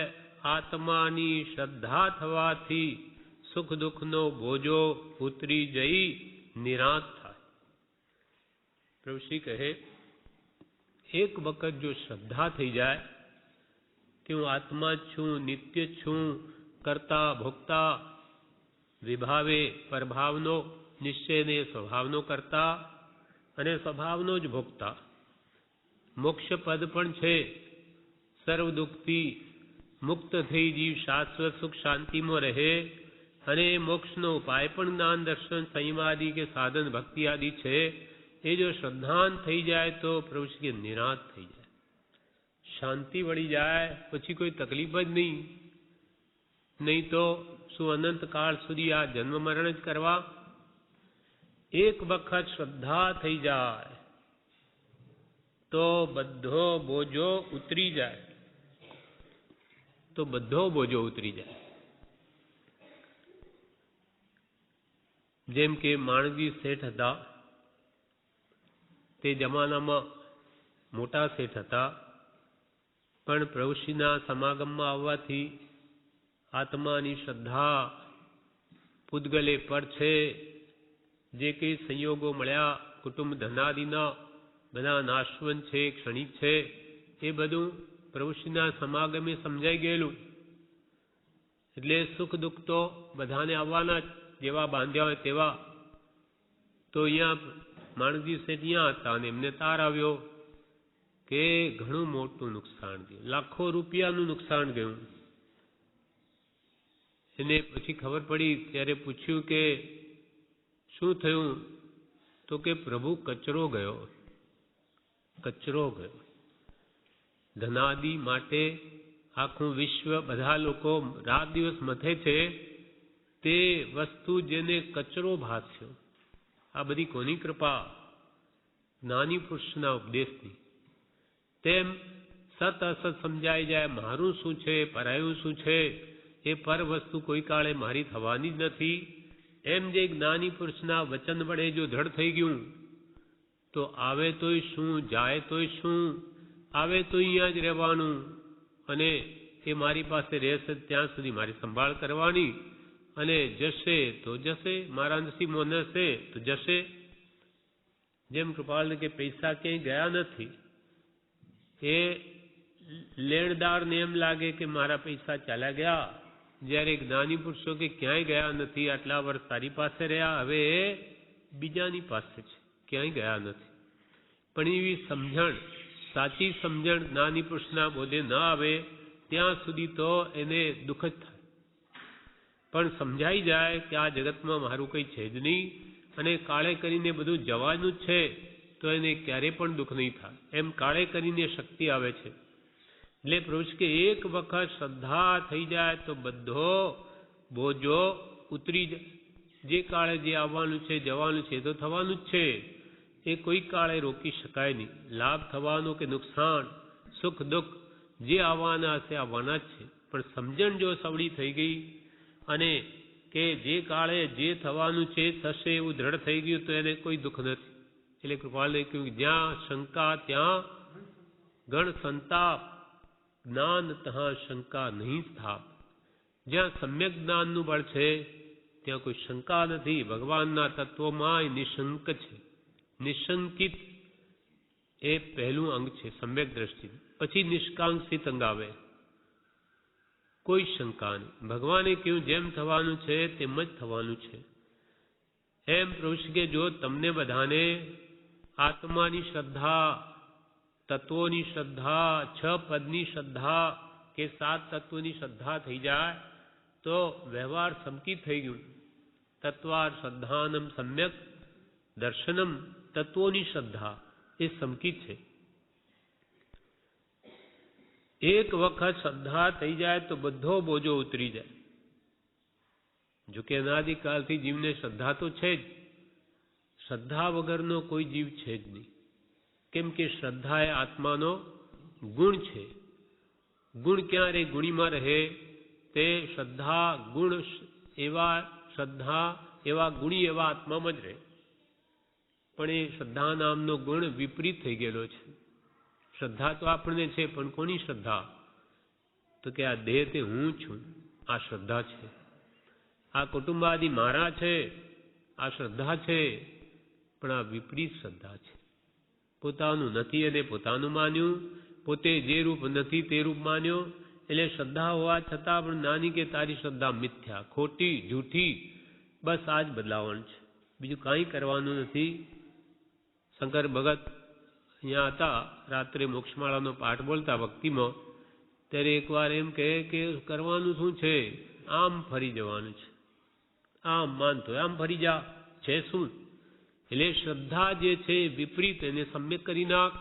આત્માની શ્રદ્ધા થવાથી સુખ દુઃખનો બોજો ઉતરી જઈ નિરાશ થાય. પ્રભુશ્રી કહે, એક વખત જો શ્રદ્ધા થઈ જાય કે હું આત્મા છું, નિત્ય છું, કરતા ભોગતા, વિભાવે પરભાવનો, નિશ્ચયને સ્વભાવનો કરતા અને સ્વભાવનો જ ભોગતા, મોક્ષ પદ પણ છે. સર્વ દુઃખથી મુક્ત થઈ જીવ શાશ્વત સુખ શાંતિમાં રહે અને મોક્ષનો ઉપાય પણ જ્ઞાન દર્શન સંયમાદિ કે સાધન ભક્તિ આદિ છે. એ જો શ્રદ્ધાન થઈ જાય તો પ્રભુ નિરાશ થઈ જાય, શાંતિ વળી જાય, પછી કોઈ તકલીફ જ નહીં. નહીં તો શું અનંત કાળ સુધી આ જન્મ મરણ જ કરવા? એક વખત શ્રદ્ધા થઈ જાય તો બધો બોજો ઉતરી જાય. તો બધો બોજો ઉતરી જાય. જેમ કે માણજી શેઠ હતા, તે જમાનામાં મોટા શેઠ હતા, પણ પ્રભુશ્રીના સમાગમમાં આવવાથી આત્માની શ્રદ્ધા પૂતગલે પર છે. જે કંઈ સંયોગો મળ્યા, કુટુંબ ધનાદિના બધા નાશવંત છે, ક્ષણિક છે, એ બધું પ્રભુશ્રીના સમાગમે સમજાઈ ગયેલું. એટલે સુખ દુઃખ તો બધાને આવવાના જ, જેવા બાંધ્યા હોય તેવા. તો અહીંયા માણજી શેઠ અહીંયા હતા અને એમને તાર આવ્યો કે ઘણું મોટું નુકસાન ગયું, લાખો રૂપિયાનું નુકસાન ગયું. એને પછી ખબર પડી, ત્યારે પૂછ્યું કે શું થયું? તો કે પ્રભુ કચરો ગયો. ધનાદિ માટે આખું વિશ્વ, બધા લોકો રાત દિવસ મથે છે, તે વસ્તુ જેને કચરો ભાસ્યો. આ બધી કોની કૃપા? જ્ઞાની પુરુષના ઉપદેશની. તેમ સત અસત સમજાઈ જાય. મારું શું છે, પરાયું શું છે, એ પર વસ્તુ કોઈ કાળે મારી થવાની જ નથી. એમ જે જ્ઞાની પુરુષના વચન વડે જો દ્રઢ થઈ ગયું તો આવે તોય શું, જાય તોય શું, આવે તો અહીંયા જ રહેવાનું અને એ મારી પાસે રહેશે ત્યાં સુધી મારી સંભાળ કરવાની, અને જશે તો જશે, મારા નસીબમાં નશે તો જશે. જેમ કૃપાલ કે પૈસા ક્યાંય ગયા નથી, એ લેણદારને એમ લાગે કે મારા પૈસા ચાલ્યા ગયા, જ્યારે જ્ઞાની પુરુષો કે ક્યાંય ગયા નથી, આટલા વર્ષ તારી પાસે રહ્યા, હવે એ બીજાની પાસે છે, ક્યાંય ગયા નથી. પણ એવી સમજણ, સાચી સમજણ જ્ઞાની પુરુષના બોધે ન આવે ત્યાં સુધી તો એને દુઃખ જ થાય. પણ સમજાઈ જાય કે આ જગતમાં મારું કંઈ છે જ નહીં અને કાળે કરીને બધું જવાનું જ છે, તો એને ક્યારે પણ દુઃખ નહીં થાય. એમ કાળે કરીને શક્તિ આવે છે. એટલે પ્રભુ કે એક વખત શ્રદ્ધા થઈ જાય તો બધો બોજો ઉતરી જાય. જે કાળે જે આવવાનું છે, જવાનું છે, તો થવાનું જ છે. એ કોઈ કાળે રોકી શકાય નહીં. લાભ થવાનો કે નુકસાન, સુખ દુઃખ જે આવવાના હશે આવવાના જ છે. પણ સમજણ જો સવડી થઈ ગઈ અને કે જે કાળે જે થવાનું છે થશે એવું દ્રઢ થઈ ગયું તો એને કોઈ દુઃખ નથી. એટલે કૃપાલને કહ્યું જ્યાં શંકા ત્યાં ગણ સંતાપ, જ્ઞાન તહાં શંકા નહીં સ્થાપ. જ્યાં સમ્યક જ્ઞાનનું બળ છે ત્યાં કોઈ શંકા નથી. ભગવાનના તત્વમાં નિશંક છે. નિશંકિત એ પહેલું અંગ છે સમ્યક દ્રષ્ટિ. પછી નિષ્કાંક્ષિત અંગ આવે, કોઈ શંકા નહીં. ભગવાને કહ્યું જેમ થવાનું છે તેમ જ થવાનું છે. એમ પ્રભુ કે જો તમને બધાને આત્માની શ્રદ્ધા, તત્વોની શ્રદ્ધા, 6 પદની શ્રદ્ધા કે 7 તત્વોની શ્રદ્ધા થઈ જાય તો વ્યવહાર સમકિત થઈ ગયું. તત્વાર શ્રદ્ધાનમ સમ્યક દર્શનમ, તત્વોની શ્રદ્ધા એ સમકિત છે. એક વખત શ્રદ્ધા થઈ જાય તો બધો બોજો ઉતરી જાય. જોકે અનાદિકાલથી જીવને શ્રદ્ધા તો છે જ, શ્રદ્ધા વગરનો કોઈ જીવ છે જ નહીં. કેમ કે શ્રદ્ધા એ આત્માનો ગુણ છે. ગુણ ક્યાં રે? ગુણીમાં રહે તે શ્રદ્ધા ગુણ એવા, શ્રદ્ધા એવા ગુણી એવા આત્મામાં જ રહે. પણ એ શ્રદ્ધા નામનો ગુણ વિપરીત થઈ ગયેલો છે. શ્રદ્ધા તો આપણને છે પણ કોની શ્રદ્ધા? તો કે આ દેહ તે હું છું, આ શ્રદ્ધા છે. આ કુટુંબાદી મારા છે, આ શ્રદ્ધા છે. પણ આ વિપરીત શ્રદ્ધા છે. પોતાનું નથી અને પોતાનું માન્યું, પોતે જે રૂપ નથી તે રૂપ માન્યો. એટલે શ્રદ્ધા હોવા છતાં પણ નાની કે તારી શ્રદ્ધા મિથ્યા, ખોટી, જૂઠી, બસ આ જ બદલાવણ છે. બીજું કાંઈ કરવાનું નથી. શંકર ભગત અહીંયા હતા, રાત્રે મોક્ષમાળાનો પાઠ બોલતા ભક્તિમાં, ત્યારે એકવાર એમ કહે કે કરવાનું શું છે? આમ ફરી જવાનું છે. આમ માનતો આમ ફરી જા, છે શું? એટલે શ્રદ્ધા જે છે વિપરીત, એને સમ્યક કરી નાખ.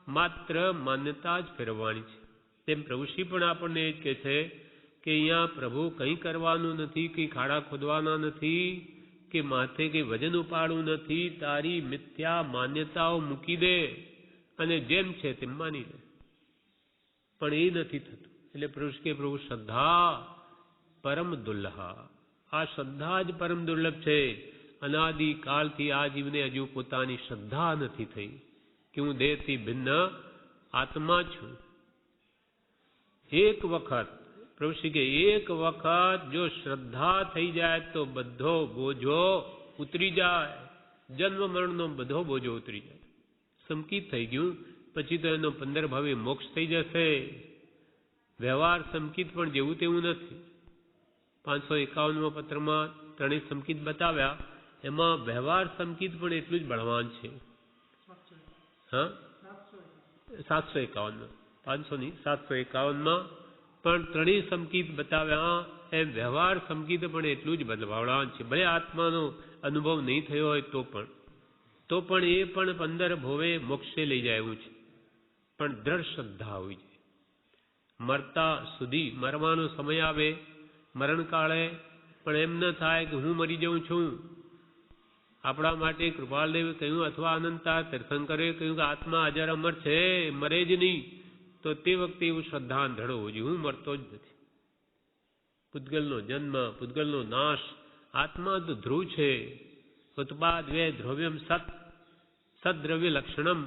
માત્ર માન્યતા જ ફેરવવાની છે. તેમ પ્રભુશ્રી પણ આપણને એ જ કહે છે કે અહીંયા પ્રભુ કંઈ કરવાનું નથી, કંઈ ખાડા ખોદવાના નથી, કે માથે કંઈ વજન ઉપાડવું નથી. તારી મિથ્યા માન્યતાઓ મૂકી દે અને જેમ છે તેમ માની લે. પણ એ નથી થતું. એટલે પ્રભુ કે પ્રભુ શ્રદ્ધા પરમ દુર્લભા. આ શ્રદ્ધા જ પરમ દુર્લભ છે. અનાદિ કાળથી આ જીવને હજુ પોતાની શ્રદ્ધા નથી થઈ કે હું દેહથી ભિન્ન આત્મા છું. એક વખત પ્રભુ કે એક વખત જો શ્રદ્ધા થઈ જાય તો બધો બોજો ઉતરી જાય. જન્મ મરણનો બધો બોજો ઉતરી જાય. સમકિત થઈ ગયું પછી તો એનો 15 ભાવે મોક્ષ થઈ જશે. વ્યવહાર સમકિત પણ જેવું તેવું નથી. 551માં પત્રમાં ત્રણેય સમકિત બતાવ્યા. એમાં વ્યવહાર સમકિત પણ એટલું જ બળવાન છે. હા, 751માં, 500 ની 751માં પણ ત્રણેય સમકિત બતાવ્યા. એમ વ્યવહાર સમકિત પણ એટલું જ બળવાન છે. ભલે આત્માનો અનુભવ નહીં થયો હોય તો પણ એ પણ 15 ભોવે મોક્ષે લઈ જાય એવું છે. પણ દ્રઢ શ્રદ્ધા હોવી જોઈએ. મરતા સુધી, મરવાનો સમય આવે, મરણકાળે પણ એમ ન થાય કે હું મરી જાઉં છું. આપણા માટે કૃપાલદેવે કહ્યું, અથવા અનંતા તીર્થંકરે કહ્યું કે આત્મા અજર અમર છે, મરે જ નહીં. તો તે વખતે એવું શ્રદ્ધા દ્રઢ હોવું જોઈએ, હું મરતો જ નથી. પૂતગલનો જન્મ, પૂતગલનો નાશ, આત્મા તો ધ્રુવ છે. ઉત્પાદ વે દ્રવ્યમ સત, સદ્દ્રવ્ય લક્ષણમ.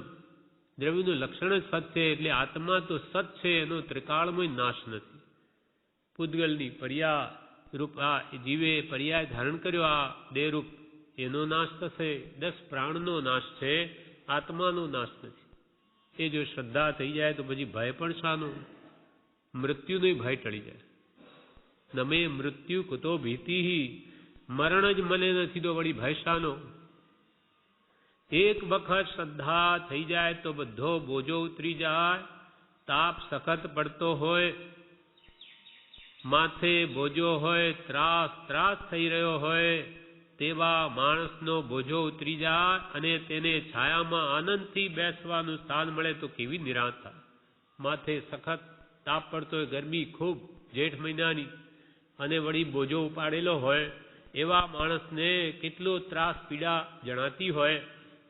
દ્રવ્યનું લક્ષણ જ સત છે. એટલે આત્મા તો સત છે, એનો ત્રિકાળમાં નાશ નથી. પૂતગલની પર્યા રૂપ આ જીવે પર્યાય ધારણ કર્યો આ દેહરૂપ, એનો નાશ થશે. 10 પ્રાણનો નાશ છે, આત્માનો નાશ નથી. એ જો શ્રદ્ધા થઈ જાય તો પછી ભય પણ શાનો? મૃત્યુનો ભય ટળી જાય. નમે મૃત્યુ કુતો ભીતિ. મરણ જ મને નથી તો વળી ભય શાનો? એક વખત શ્રદ્ધા થઈ જાય તો બધો બોજો ઉતરી જાય. તાપ સખત પડતો હોય, માથે બોજો હોય, ત્રાસ થઈ રહ્યો હોય, તેવા માણસનો બોજો ઉતરી જાય અને તેને છાયામાં આનંદથી બેસવાનું સ્થાન મળે તો કેવી નિરાંત થાય. માથે સખત તાપ પડતો હોય, ગરમી ખૂબ જેઠ મહિનાની, અને વળી બોજો ઉપાડેલો હોય, એવા માણસને કેટલો ત્રાસ પીડા જણાતી હોય.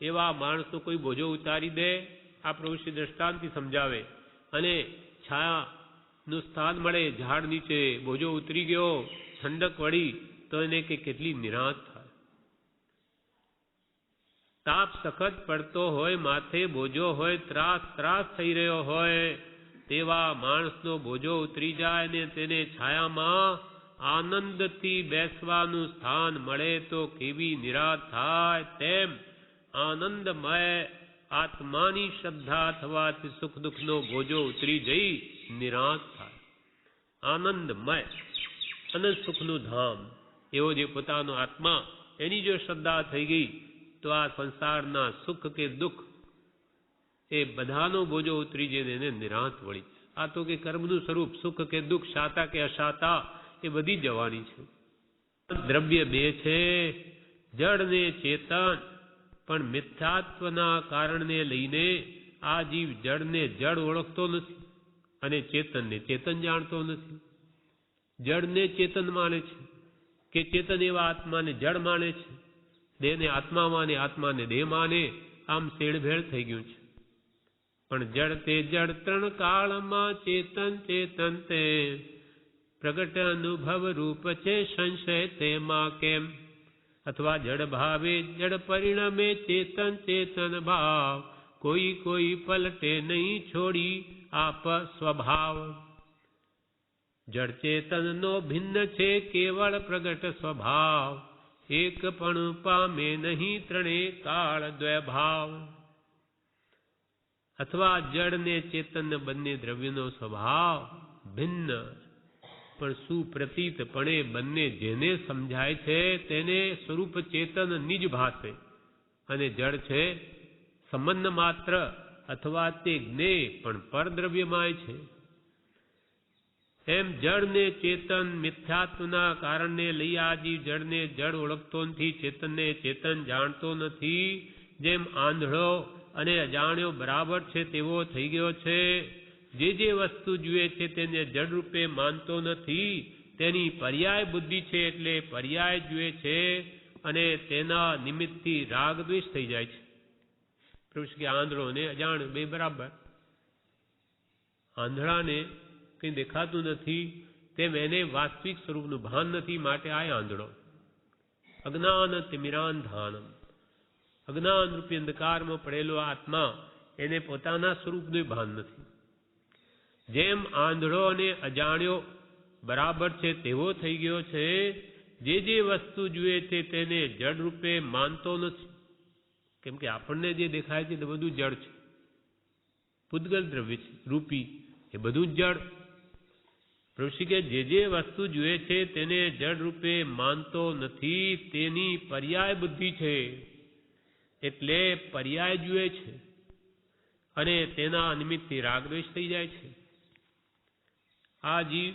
એવા માણસનો કોઈ બોજો ઉતારી દે, આ પ્રભુ શ્રી દ્રષ્ટાંતથી સમજાવે. અને છાયા નું સ્થાન મળે, ઝાડ નીચે બોજો ઉતરી ગયો, ઠંડક વળી, તો એને કે કેટલી નિરાંત થાય. તાપ સખત પડતો હોય, માથે બોજો હોય, ત્રાસ થઈ રહ્યો હોય, તેવા માણસનો બોજો ઉતરી જાય ને તેને છાયામાં આનંદથી બેસવાનું સ્થાન મળે તો કેવી નિરાંત થાય. તેમ આનંદમય આત્માની શ્રદ્ધા થવાથી સુખ દુઃખનો બોજો ઉતરી જઈ નિરાંત થાય. આનંદમય અનંત સુખનું ધામ એવો જે પોતાનો આત્મા, એની જો શ્રદ્ધા થઈ ગઈ તો આ સંસારના સુખ કે દુઃખ એ બધાનો બોજો ઉતરી જઈને એને નિરાંત વળી. આ તો કે કર્મનું સ્વરૂપ, સુખ કે દુઃખ, શાતા કે અશાતા, એ બધી જવાની છે. દ્રવ્ય બે છે, જડ ને ચેતન. પણ મિથ્યાત્વના કારણને લઈને આ જીવ જડને જડ ઓળખતો નથી અને ચેતનને ચેતન જાણતો નથી. જડને ચેતન માને છે કે ચેતન એવા આત્માને જડ માને છે, દેહને આત્મા માને, આત્માને દેહ માને, આમ શેડભેળ થઈ ગયું છે. પણ જડ તે જડ ત્રણ કાળમાં, ચેતન ચેતન તે પ્રગટ અનુભવ રૂપ છે, સંશય તેમાં કેમ? અથવા જડ ભાવે જડ પરિણમે, ચેતન ચેતન ભાવ, કોઈ પલટે નહીં છોડી આપ સ્વભાવ. જડ ચેતનનો ભિન્ન છે કેવળ પ્રગટ સ્વભાવ, એક પણ પામે નહીં ત્રણે કાળ દ્વૈભાવ. અથવા જડ ને ચેતન બંને દ્રવ્યનો સ્વભાવ ભિન્ન, પણ સુપ્રતીતપણે બંને જેને સમજાય છે તેને સ્વરૂપ ચેતન નિજ ભાસે, અને જડ છે સંબંધ માત્ર અથવા તે જ્ઞેય પણ પરદ્રવ્યમાય છે. એમ જડ ને ચેતન મિથ્યાત્વના કારણને લઈ આ જીવ જડને જડ ઓળખતો નથી, ચેતનને ચેતન જાણતો નથી. જેમ આંધળો અને અજાણ્યો બરાબર છે તેવો થઈ ગયો છે. જે વસ્તુ જુએ છે તેને જડ રૂપે માનતો નથી, તેની પર્યાય બુદ્ધિ છે એટલે પર્યાય જુએ છે અને તેના નિમિત્તથી રાગ દ્વેષ થઈ જાય છે. પ્રભુ કે આંધળો ને અજાણ્યો બે બરાબર. આંધળાને કંઈ દેખાતું નથી, તેમ એને વાસ્તવિક સ્વરૂપનું ભાન નથી, માટે આ આંધળો. અજ્ઞાન તિમિરાંધાનમ, અજ્ઞાન રૂપી અંધકારમાં પડેલો આત્મા, એને પોતાના સ્વરૂપનું ભાન નથી. જેમ આંધળો અને અજાણ્યો બરાબર છે તેવો થઈ ગયો છે, જે વસ્તુ જુએ છે તેને જડ રૂપે માનતો નથી. કેમ કે આપણને જે દેખાય છે તે બધું જડ છે, પૂતગલ દ્રવ્ય છે, રૂપી, એ બધું જ જડ. ઋષિ કે જે વસ્તુ જુએ છે તેને જડ રૂપે માનતો નથી, તેની પર્યાય બુદ્ધિ છે, એટલે પર્યાય જુએ છે અને તેના નિમિત્તથી રાગદ્વેષ થઈ જાય છે. આ જીવ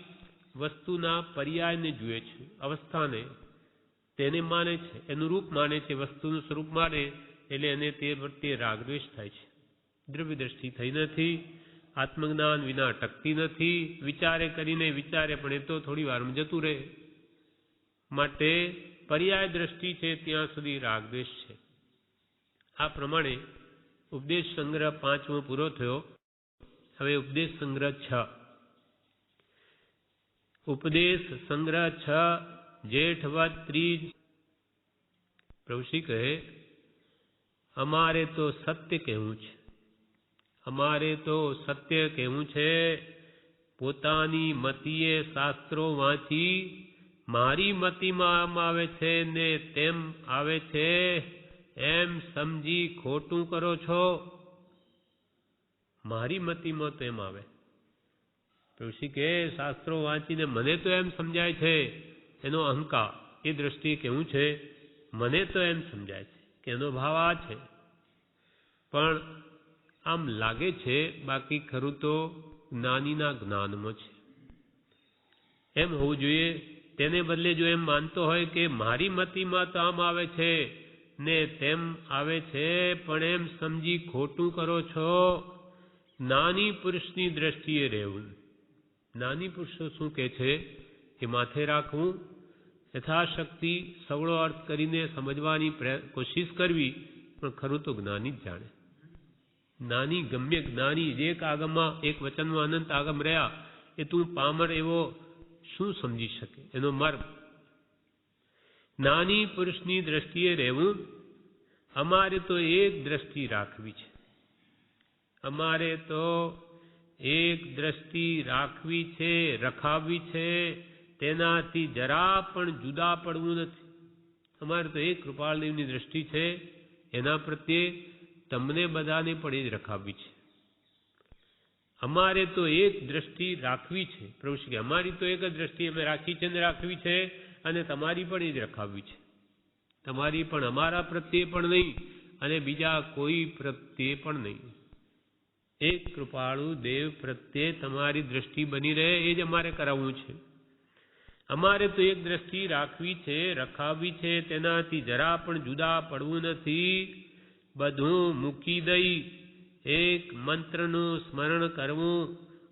વસ્તુના પર્યાયને જુએ છે, અવસ્થાને, તેને માને છે, એનું રૂપ માને છે, વસ્તુનું સ્વરૂપ માને, એટલે એને તે પ્રત્યે રાગદ્વેષ થાય છે. દ્રવ્ય દ્રષ્ટિ થઈ નથી, આત્મજ્ઞાન વિના ટકતી નથી. વિચારે કરીને વિચારે પણ એ તો થોડી વારમાં જતું રહે, માટે પર્યાય દ્રષ્ટિ છે ત્યાં સુધી રાગદ્વેષ છે. આ પ્રમાણે ઉપદેશ સંગ્રહ 5મો પૂરો થયો. હવે ઉપદેશ સંગ્રહ 6. ઉપદેશ સંગ્રહ 6 જેઠવદ ત્રીજ. પ્રભુશ્રી કહે, અમારે તો સત્ય કહેવું છે, અમારે તો સત્ય કહેવું છે. પોતાની મતીએ શાસ્ત્રો વાંચી, મારી મતીમાં આમ આવે છે ને તેમ આવે છે એમ સમજી ખોટું કરો છો. મારી મતીમાં તો એમ આવે. ઋષિ કે શાસ્ત્રો વાંચીને મને તો એમ સમજાય છે, એનો અહંકાર, એ દ્રષ્ટિએ કેવું છે, મને તો એમ સમજાય છે કે એનો ભાવ આ છે, પણ આમ લાગે છે, બાકી ખરું તો જ્ઞાનીના જ્ઞાનમાં છે. એમ હોવું જોઈએ. તેને બદલે જો એમ માનતો હોય કે મારી મતીમાં તો આમ આવે છે ને તેમ આવે છે, પણ એમ સમજી ખોટું કરો છો. જ્ઞાની પુરુષની દ્રષ્ટિએ રહેવું. જ્ઞાની પુરુષો શું કહે છે કે માથે રાખવું, યથાશક્તિ સવળો અર્થ કરીને સમજવાની કોશિશ કરવી, પણ ખરું તો જ્ઞાની જ જાણે. જ્ઞાની ગમ્ય જ્ઞાની એક આગમમાં, એક વચનમાં અનંત આગમ રહ્યા, એ તું પામર એવો શું સમજી શકે? એનો મર્મ. નાની પુરુષની દ્રષ્ટિએ રહેવું, અમારે તો એક દ્રષ્ટિ રાખવી છે. અમારે તો એક દ્રષ્ટિ રાખવી છે, રખાવવી છે, તેનાથી જરા પણ જુદા પડવું નથી. અમારે તો એક કૃપાળદેવની દ્રષ્ટિ છે, એના પ્રત્યે તમને બધાને પણ એ જ રખાવવી છે. અમારે તો એક દ્રષ્ટિ રાખવી છે. પ્રભુ શ્રી કે અમારી તો એક જ દ્રષ્ટિ અમે રાખી છે ને રાખવી છે, અને તમારી પણ એ જ રખાવવી છે. તમારી પણ અમારા પ્રત્યે પણ નહીં, અને બીજા કોઈ પ્રત્યે પણ નહીં. એક કૃપાળુ દેવ પ્રત્યે તમારી દ્રષ્ટિ બની રહે એ જ અમારે કરાવવું છે. અમારે તો એક દ્રષ્ટિ રાખવી છે, રખાવવી છે, તેનાથી જરા પણ જુદા પડવું નથી. બધું મૂકી દઈ એક મંત્રનું સ્મરણ કરવું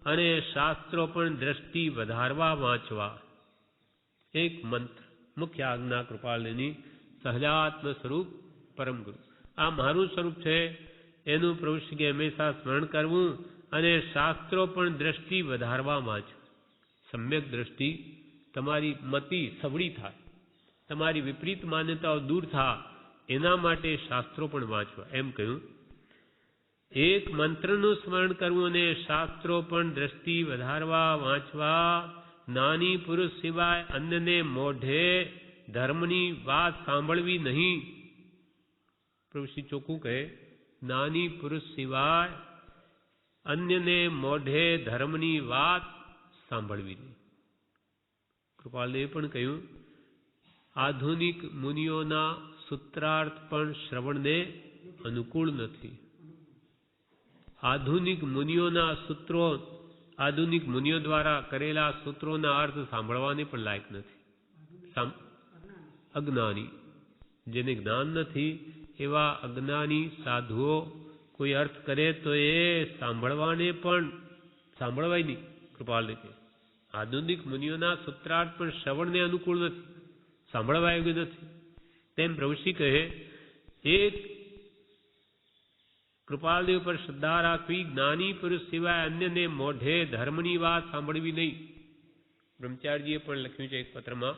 અને શાસ્ત્રો પણ દ્રષ્ટિ વધારવા વાંચવા. એક મંત્ર, મુખ્ય આજ્ઞા કૃપાળની, સહજાત્મ સ્વરૂપ પરમ ગુરુ. આ મારું સ્વરૂપ છે, એનું પ્રભુ શ્રી કે હંમેશા સ્મરણ કરવું અને શાસ્ત્રો પણ દ્રષ્ટિ વધારવા વાંચવું. સમ્યક દ્રષ્ટિ તમારી મતિ સવળી થાય, તમારી વિપરીત માન્યતાઓ દૂર થાય, એના માટે શાસ્ત્રો પણ વાંચવા. એમ કહ્યું, એક મંત્રનું સ્મરણ કરવું અને શાસ્ત્રો પણ દ્રષ્ટિ વધારવા વાંચવા. નાની પુરુષ સિવાય અન્યને મોઢે ધર્મની વાત સાંભળવી નહીં. પ્રભુ શ્રી ચોખ્ખું કહે, નાની પુરુષ સિવાય અન્યને મોઢે ધર્મની વાત સાંભળવી નહીં. કૃપાલદેવે પણ કહ્યું, આધુનિક મુનિઓના સૂત્રાર્થ પણ શ્રવણને અનુકૂળ નથી. આધુનિક મુનિઓના સૂત્રો, આધુનિક મુનિઓ દ્વારા કરેલા સૂત્રોના અર્થ સાંભળવાને પણ લાયક નથી. અજ્ઞાની, જેને જ્ઞાન નથી એવા અજ્ઞાની સાધુઓ કોઈ અર્થ કરે તો એ સાંભળવાને પણ સાંભળવાય નહીં. કૃપાલદેવ કહે, આધુનિક મુનિઓના સૂત્રાર્થ પણ શ્રવણને અનુકૂળ નથી, સાંભળવા યોગ્ય નથી. તેમ પ્રભુશ્રી કહે, એક કૃપાલદેવ પર શ્રદ્ધા રાખવી, જ્ઞાની પુરુષ સિવાય અન્યને મોઢે ધર્મની વાત સાંભળવી નહીં. બ્રહ્મચારીજીએ પણ લખ્યું છે એક પત્રમાં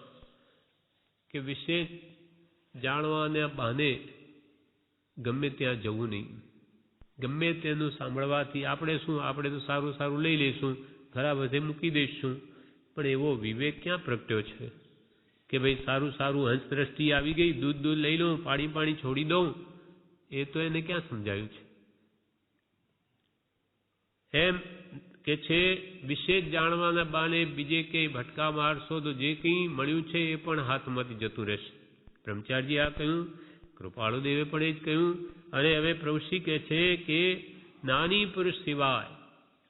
કે વિશેષ જાણવાના બહાને ગમે ત્યાં જવું નહીં. ગમે તેનું સાંભળવાથી આપણે શું, આપણે તો સારું સારું લઈ લઈશું, ખરાબ હશે મૂકી દઈશું. પણ એવો વિવેક ક્યાં પ્રગટ્યો છે કે ભાઈ સારું સારું હંસ દ્રષ્ટિ આવી ગઈ, દૂધ દૂધ લઈ લઉં, પાણી પાણી છોડી દઉં? એ તો એને ક્યાં સમજાયું છે? એમ કે છે વિશેષ જાણવાના બાને બીજે કંઈ ભટકા મારશો તો જે કંઈ મળ્યું છે એ પણ હાથમાંથી જતું રહેશે. બ્રહ્મચારીજી આ કહ્યું, કૃપાળુદેવે પણ એ જ કહ્યું. અને હવે પ્રભુશ્રી કહે છે કે નાની પુરુષ સિવાય,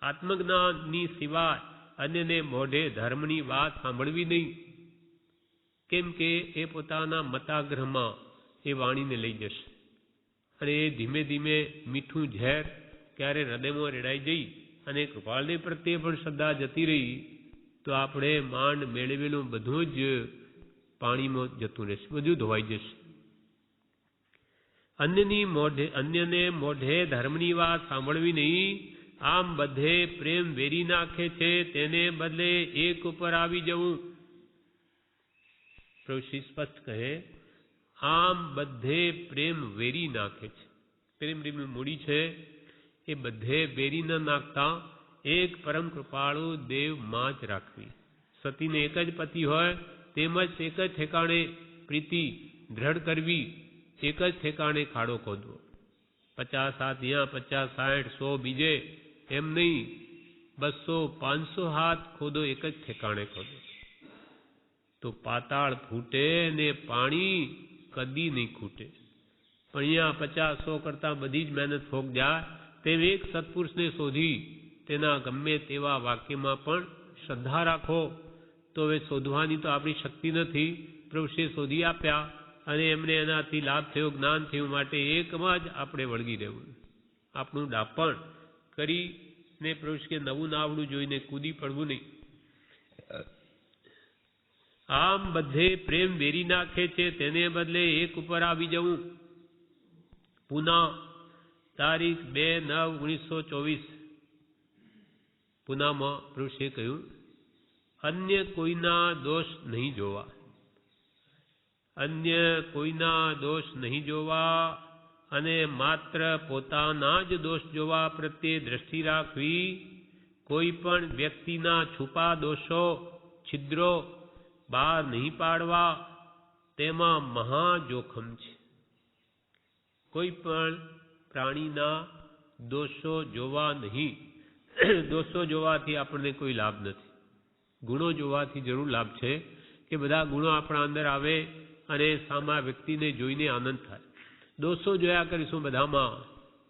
આત્મજ્ઞાનની સિવાય અન્યને મોઢે ધર્મની વાત સાંભળવી નહીં. કેમ કે એ પોતાના મતાગ્રહમાં એ વાણીને લઈ જશે, અને એ ધીમે ધીમે મીઠું ઝેર ક્યારે હૃદયમાં રેડાઈ જઈ અને કૃપાળદેવ પ્રત્યે પણ શ્રદ્ધા જતી રહી તો આપણે માંડ મેળવેલું બધું જ પાણીમાં જતું રહેશે, બધું ધોવાઈ જશે. અન્યને મોઢે ધર્મની વાત સાંભળવી નહીં. આમ બધે પ્રેમ વેરી નાખે છે, તેને બદલે એક ઉપર આવી જવું. પ્રભુ શ્રી સ્પષ્ટ કહે, આમ બધે પ્રેમ વેરી નાખે છે. પ્રેમ રીમની મૂડી છે એ બધે વેરી ન નાખતા એક પરમ કૃપાળુ દેવ માં જ રાખવી. સતીને એક જ પતિ હોય તેમજ એક જ ઠેકાણે પ્રીતિ દ્રઢ કરવી, એક જ ઠેકાણે ખાડો ખોદવો. 50 હાથ અહીંયા, 50, 60, 100 બીજે, એમ નહીં, 200, 500 હાથ ખોદો, એક જ ઠેકાણે ખોદો તો પાતાળ ફૂટે ને પાણી કદી નહીં ખૂટે. પણ અહીંયા 50, 100 કરતા બધી જ મહેનત ફોક જાય. તેમ એક સત્પુરુષને શોધી તેના ગમે તેવા વાક્યમાં પણ શ્રદ્ધા રાખો. તો હવે શોધવાની તો આપણી શક્તિ નથી, પ્રભુશ્રીએ શોધી આપ્યા અને એમને એનાથી લાભ થયો, જ્ઞાન થયું, માટે એકમાં જ આપણે વળગી રહેવું. આપણું ડાપણ કરીને પ્રભુશ્રીએ નવું નાવડું જોઈને કૂદી પડવું નહીં. આમ બધે પ્રેમ વેરી નાખે છે, તેને બદલે એક ઉપર આવી જવું. પુના તારીખ 2/9/1924. પૂનામાં ઋષિએ કહ્યું, અન્ય કોઈના દોષ નહીં જોવા, અન્ય કોઈના દોષ નહીં જોવા અને માત્ર પોતાના જ દોષ જોવા પ્રત્યે દ્રષ્ટિ રાખવી, કોઈ પણ વ્યક્તિના છુપા દોષો છિદ્રો બહાર નહીં પાડવા, તેમાં મહા જોખમ છે. કોઈ પણ પ્રાણીના દોષો જોવા નહીં. દોષો જોવાથી આપણને કોઈ લાભ નથી. ગુણો જોવાથી જરૂર લાભ છે કે બધા ગુણો આપણા અંદર આવે અને સામા વ્યક્તિને જોઈને આનંદ થાય. દોષો જોયા કરીશું બધામાં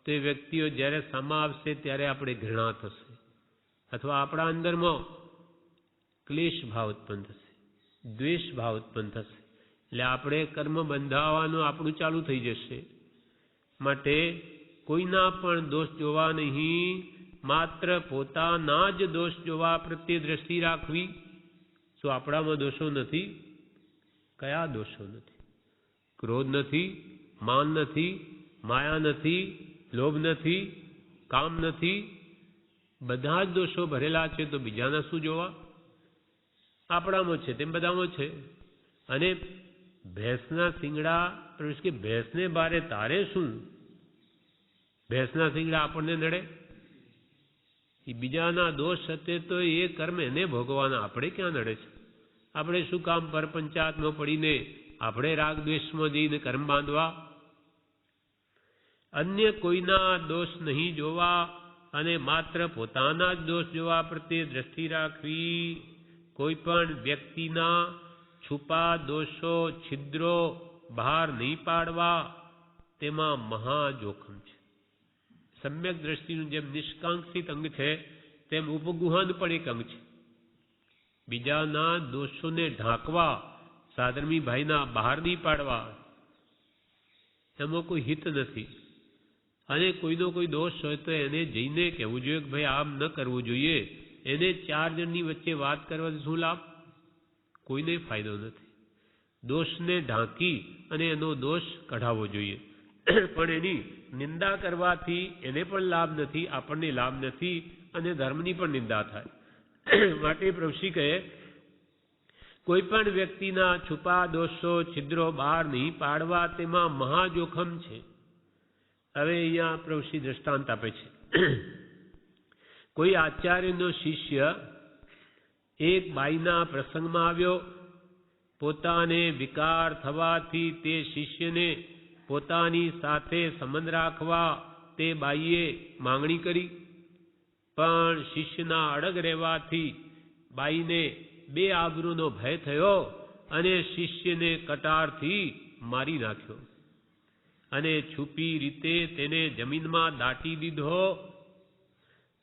તો એ વ્યક્તિઓ જ્યારે સામા આવશે ત્યારે આપણે ઘૃણા થશે અથવા આપણા અંદરમાં ક્લેશ ભાવ ઉત્પન્ન થશે, દ્વેષ ભાવ ઉત્પન્ન થશે. એટલે આપણે કર્મ બંધાવવાનું આપણું ચાલુ થઈ જશે. માટે કોઈના પણ દોષ જોવા નહીં, માત્ર પોતાના જ દોષ જોવા પ્રત્યે દ્રષ્ટિ રાખવી. શું આપણામાં દોષો નથી? કયા દોષો નથી? ક્રોધ નથી, માન નથી, માયા નથી, લોભ નથી, કામ નથી. બધા જ દોષો ભરેલા છે તો બીજાના શું જોવા? આપણામાં છે તેમ બધામાં છે. અને ભેંસના શિંગડા કે ભેંસને બારે તારે શું? ભેંસના શિંગડા આપણને નડે? એ બીજાના દોષ હતે તો એ કર્મ એને ભોગવાના, આપણે ક્યાં નડે છે? આપણે શું કામ પરપંચાયતમાં પડીને આપણે રાગ દ્વેષમાં જઈને કર્મ બાંધવા? અન્ય કોઈના દોષ નહીં જોવા અને માત્ર પોતાના જ દોષ જોવા પ્રત્યે દ્રષ્ટિ રાખવી, કોઈ પણ વ્યક્તિના છુપા દોષો છિદ્રો બહાર નહીં પાડવા, તેમાં મહા જોખમ છે. સમ્યક દ્રષ્ટિનું જેમ નિષ્કાંક્ષિત અંગ છે તેમ ઉપગુહન પણ એક અંગ છે. બીજાના દોષોને ઢાંકવા, સાધર્મી ભાઈના બહાર નહીં પાડવા, એમાં કોઈ હિત નથી. અને કોઈનો કોઈ દોષ હોય તો એને જઈને કહેવું જોઈએ કે ભાઈ આમ ન કરવું જોઈએ. એને 4 જણની વચ્ચે વાત કરવાથી શું લાભ? કોઈને ફાયદો નથી. દોષને ઢાંકી અને એનો દોષ કઢાવવો જોઈએ. પણ એની નિંદા કરવાથી એને પણ લાભ નથી, આપણને લાભ નથી અને ધર્મની પણ નિંદા થાય. માટે પ્રભુશ્રી કહે, કોઈ પણ વ્યક્તિના છુપા દોષો છિદ્રો બહાર નહીં પાડવા, તેમાં મહા જોખમ છે. હવે અહીંયા પ્રભુશ્રી દ્રષ્ટાંત આપે છે. કોઈ આચાર્યનો શિષ્ય એક બાઈના પ્રસંગમાં આવ્યો. પોતાને વિકાર થવાથી તે શિષ્યને પોતાની સાથે સંબંધ રાખવા તે બાઈએ માંગણી કરી, પણ શિષ્યના અડગ રહેવાથી બાઈને 2 આબરૂનો ભય થયો અને શિષ્યને કટારથી મારી નાખ્યો અને છુપી રીતે તેને જમીનમાં દાટી દીધો.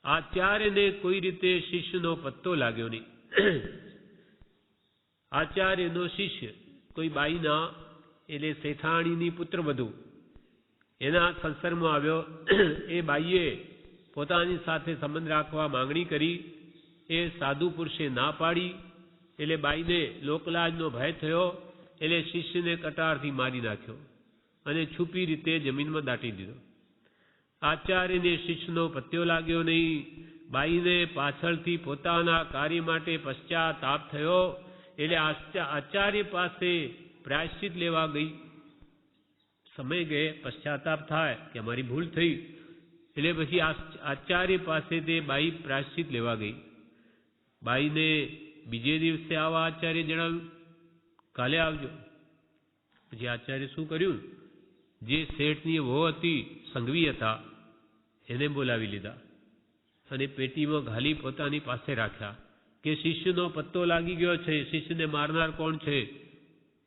આચાર્યને કોઈ રીતે શિષ્યનો પત્તો લાગ્યો નહીં. આચાર્યનો શિષ્ય કોઈ બાઈના એટલે શેઠાણીની પુત્રવધુ એના સંસર્ગમાં આવ્યો. એ બાઈએ પોતાની સાથે સંબંધ રાખવા માંગણી કરી. એ સાધુ પુરુષે ના પાડી. એટલે બાઈને લોકલાજનો ભય થયો. એટલે શિષ્યને કટારથી મારી નાખ્યો અને છુપી રીતે જમીનમાં દાટી દીધો. આચાર્યને શિષ્યનો પત્યો લાગ્યો નહીં. બાઈને પાછળથી પોતાના કાર્ય માટે પશ્ચાતાપ થયો. એટલે આચાર્ય પાસે પ્રાયશ્ચિત લેવા ગઈ. સમય ગયે પશ્ચાતાપ થાય કે અમારી ભૂલ થઈ. એટલે પછી આચાર્ય પાસે તે બાઈ પ્રાયશ્ચિત લેવા ગઈ. બાઈને બીજે દિવસે આવા આચાર્ય જણાવ્યું, કાલે આવજો. પછી આચાર્ય શું કર્યું? જે શેઠની વહુ હતી, સંઘવી હતા, એને બોલાવી લીધા અને પેટીમાં ઘાલી પોતાની પાસે રાખ્યા કે શિષ્યનો પત્તો લાગી ગયો છે, શિષ્યને મારનાર કોણ છે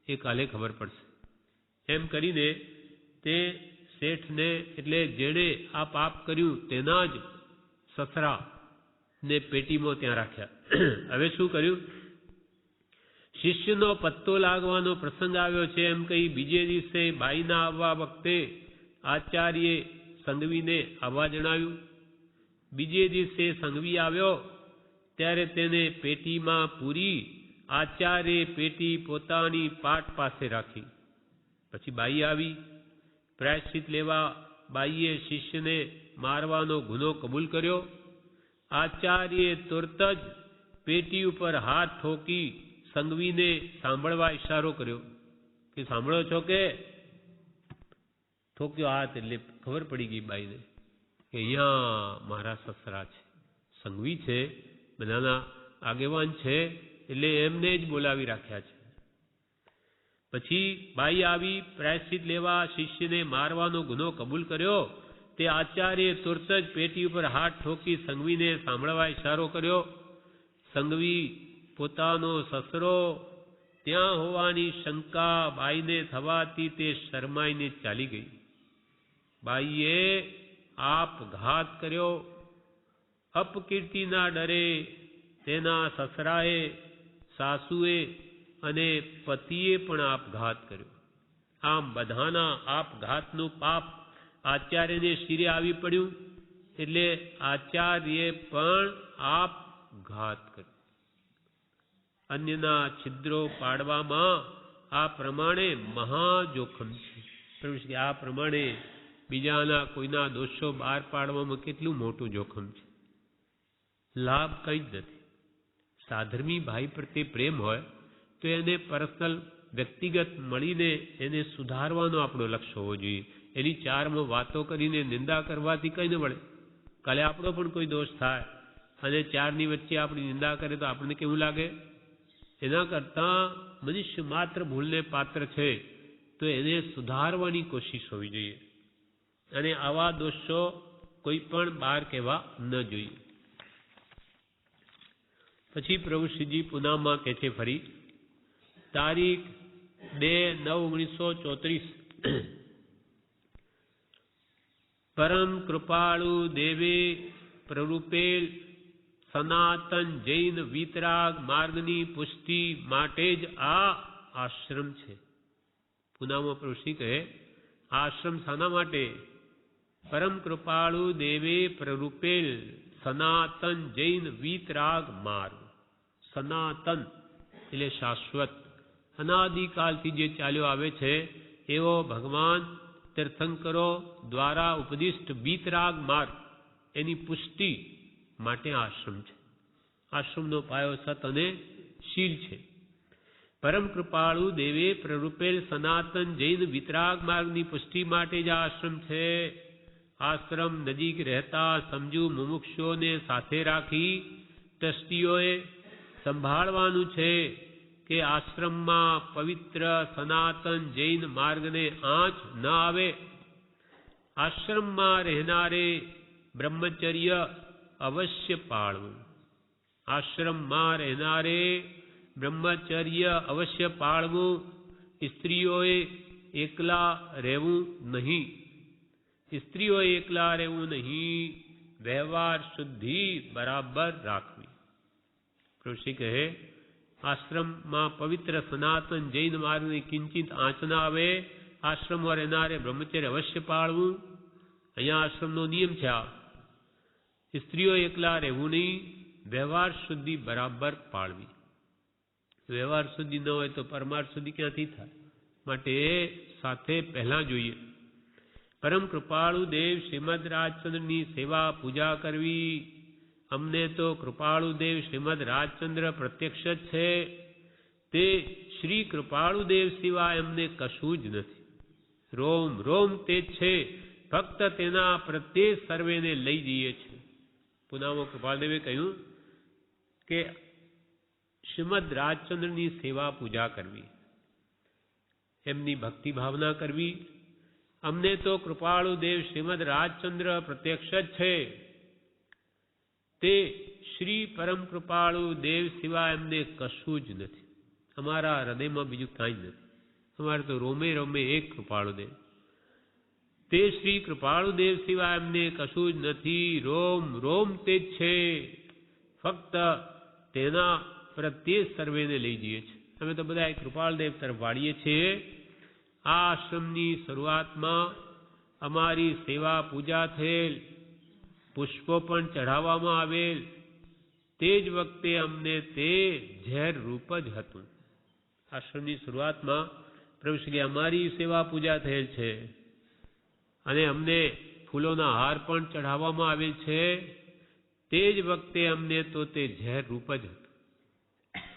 એ કાલે ખબર પડશે. એમ કરીને તે શેઠને એટલે જેણે આ પાપ કર્યું તેના જ સસરા ને પેટીમાં ત્યાં રાખ્યા. હવે શું કર્યું? શિષ્યનો પત્તો લાગવાનો પ્રસંગ આવ્યો છે એમ કહી બીજે દિવસે બાઈના આવવા વખતે આચાર્યે સંઘવીને આવવા જણાવ્યું. બીજે દિવસે સંઘવી આવ્યો ત્યારે તેને પેટીમાં પૂરી આચાર્યે પેટી પોતાની પાટ પાસે રાખી. પછી બાઈ આવી. પ્રાયશ્ચિત લેવા બાઈએ શિષ્યને મારવાનો ગુનો કબૂલ કર્યો આચાર્યે તુરત જ પેટી ઉપર હાથ ઠોકી સંઘવીને સાંભળવા ઈશારો કર્યો કે સાંભળો છો કે? ઠોક્યો હાથ એટલે ખબર પડી ગઈ બાઈને કે અહીંયા મારા સસરા છે, સંઘવી છે, બધાના આગેવાન છે, એટલે એમને જ બોલાવી રાખ્યા છે. પછી બાઈ આવી પ્રાયશ્ચિત લેવા શિષ્યને મારવાનો ગુનો કબૂલ કર્યો. તે આચાર્યે તુરત જ પેટી ઉપર હાથ ઠોકી સંઘવીને સાંભળવા ઈશારો કર્યો. સંઘવી પોતાનો સસરો ત્યાં હોવાની શંકા બાઈને થવાથી તે શરમાઈને ચાલી ગઈ. બાઈએ આપઘાત કર્યો. અપકીર્તિના ડરે તેના સસરાએ, સાસુએ અને પતિએ પણ આપઘાત કર્યો. આમ બધાના આપઘાતનું પાપ આચાર્યને શિરે આવી પડ્યું, એટલે આચાર્યે પણ આપઘાત કર્યો. અન્યના છિદ્રો પાડવામાં આ પ્રમાણે મહાજોખમ છે. આ પ્રમાણે બીજાના કોઈના દોષો બહાર પાડવામાં કેટલું મોટું જોખમ છે. લાભ કંઈ જ નથી. સાધર્મી ભાઈ પ્રત્યે પ્રેમ હોય તો એને પર્સનલ વ્યક્તિગત મળીને એને સુધારવાનો આપણો લક્ષ્ય હોવો જોઈએ. એની ચારમાં વાતો કરીને નિંદા કરવાથી કંઈ ન મળે. કાલે આપણો પણ કોઈ દોષ થાય અને ચારની વચ્ચે આપણી નિંદા કરે તો આપણને કેવું લાગે? એના કરતાં મનુષ્ય માત્ર ભૂલને પાત્ર છે તો એને સુધારવાની કોશિશ હોવી જોઈએ અને આવા દોષો કોઈ પણ બહાર કહેવા ન જોઈએ. પછી પ્રભુ શ્રીજી પૂનામાં કહે છે ફરી, તારીખ 2/9/1934 પરમ કૃપાળુ દેવે પ્રરૂપેલ સનાતન જૈન વિતરાગ માર્ગની પુષ્ટિ માટે જ આ આશ્રમ છે. પૂનામાં પ્રભુ શ્રી કહે, આશ્રમ શાના માટે? પરમ કૃપાળુ દેવે પ્રરૂપેલ સનાતન જૈન વિતરાગ માર્ગ. સનાતન એટલે શાશ્વત, અનાદિકાલથી જે ચાલ્યો આવે છે એવો ભગવાન તીર્થંકરો દ્વારા ઉપદિષ્ટ વિતરાગ માર્ગ, એની પુષ્ટિ માટે આશ્રમ છે. આશ્રમનો પાયો સત અને શીલ છે. પરમ કૃપાળુ દેવે પ્રરૂપેલ સનાતન જૈન વિતરાગ માર્ગની પુષ્ટિ માટે જ આશ્રમ છે. આશ્રમ નજીક રહેતા સમજુ મુમુક્ષુઓને સાથે રાખી ટ્રસ્ટીઓએ સંભાળવાનું છે કે આશ્રમમાં પવિત્ર સનાતન જૈન માર્ગને આંચ ન આવે. આશ્રમમાં રહેનારે બ્રહ્મચર્ય અવશ્ય પાળવું. આશ્રમમાં રહેનારે બ્રહ્મચર્ય અવશ્ય પાળવું. સ્ત્રીઓએ એકલા રહેવું નહીં. સ્ત્રીઓએ એકલા રહેવું નહીં. વ્યવહાર શુદ્ધિ બરાબર રાખવી. ઋષિ કહે, આશ્રમમાં પવિત્ર સનાતન જૈન માર્ગની કિંચિત આંચ ના આવે. આશ્રમમાં રહેનારે બ્રહ્મચર્ય અવશ્ય પાળવું. અહીંયા આશ્રમનો નિયમ છે. આ સ્ત્રીઓ એકલા રહેવું નહીં. વ્યવહાર શુદ્ધિ બરાબર પાળવી. વ્યવહાર શુદ્ધિ ન હોય તો પરમાર્થ શુદ્ધિ ક્યાંથી થાય? માટે સાથે પહેલા જોઈએ. પરમ કૃપાળુ દેવ શ્રીમદ રાજચંદ્રની સેવા પૂજા કરવી. અમને તો કૃપાળુ દેવ શ્રીમદ રાજચંદ્ર પ્રત્યક્ષ જ છે. તે શ્રી કૃપાળુ દેવ સિવાય અમને કશું જ નથી. રોમ રોમ તે જ છે. ફક્ત તેના પ્રત્યે સર્વેને લઈ જઈએ છીએ. પુનામાં કૃપાળદેવે કહ્યું કે શ્રીમદ રાજચંદ્રની સેવા પૂજા કરવી, એમની ભક્તિ ભાવના કરવી. અમને તો કૃપાળુ દેવ શ્રીમદ રાજચંદ્ર પ્રત્યક્ષ જ છે. તે શ્રી પરમ કૃપાળુ દેવ સિવાય અમને કશું જ નથી. અમારા હૃદયમાં બીજું કાંઈ જ નથી. અમારે તો રોમે રોમે એક કૃપાળુ દેવ. તે શ્રી કૃપાળુ દેવ સિવાય અમને કશું જ નથી. રોમ રોમ તે જ છે. ફક્ત તેના પ્રત્યે સર્વેને લઈ જઈએ છીએ. અમે તો બધા કૃપાળુ દેવ તરફ વાળીએ છીએ. આ આશ્રમની શરૂઆતમાં અમારી સેવા પૂજા થયેલ, પુષ્પો પણ ચઢાવવામાં આવેલ. તે જ વખતે અમને તે ઝેર રૂપ જ હતું. આશ્રમની શરૂઆતમાં પ્રભુ શ્રી અમારી સેવા પૂજા થયેલ છે અને અમને ફૂલોના હાર પણ ચઢાવવામાં આવેલ છે. તે જ વખતે અમને તો તે ઝેર રૂપ જ હતું.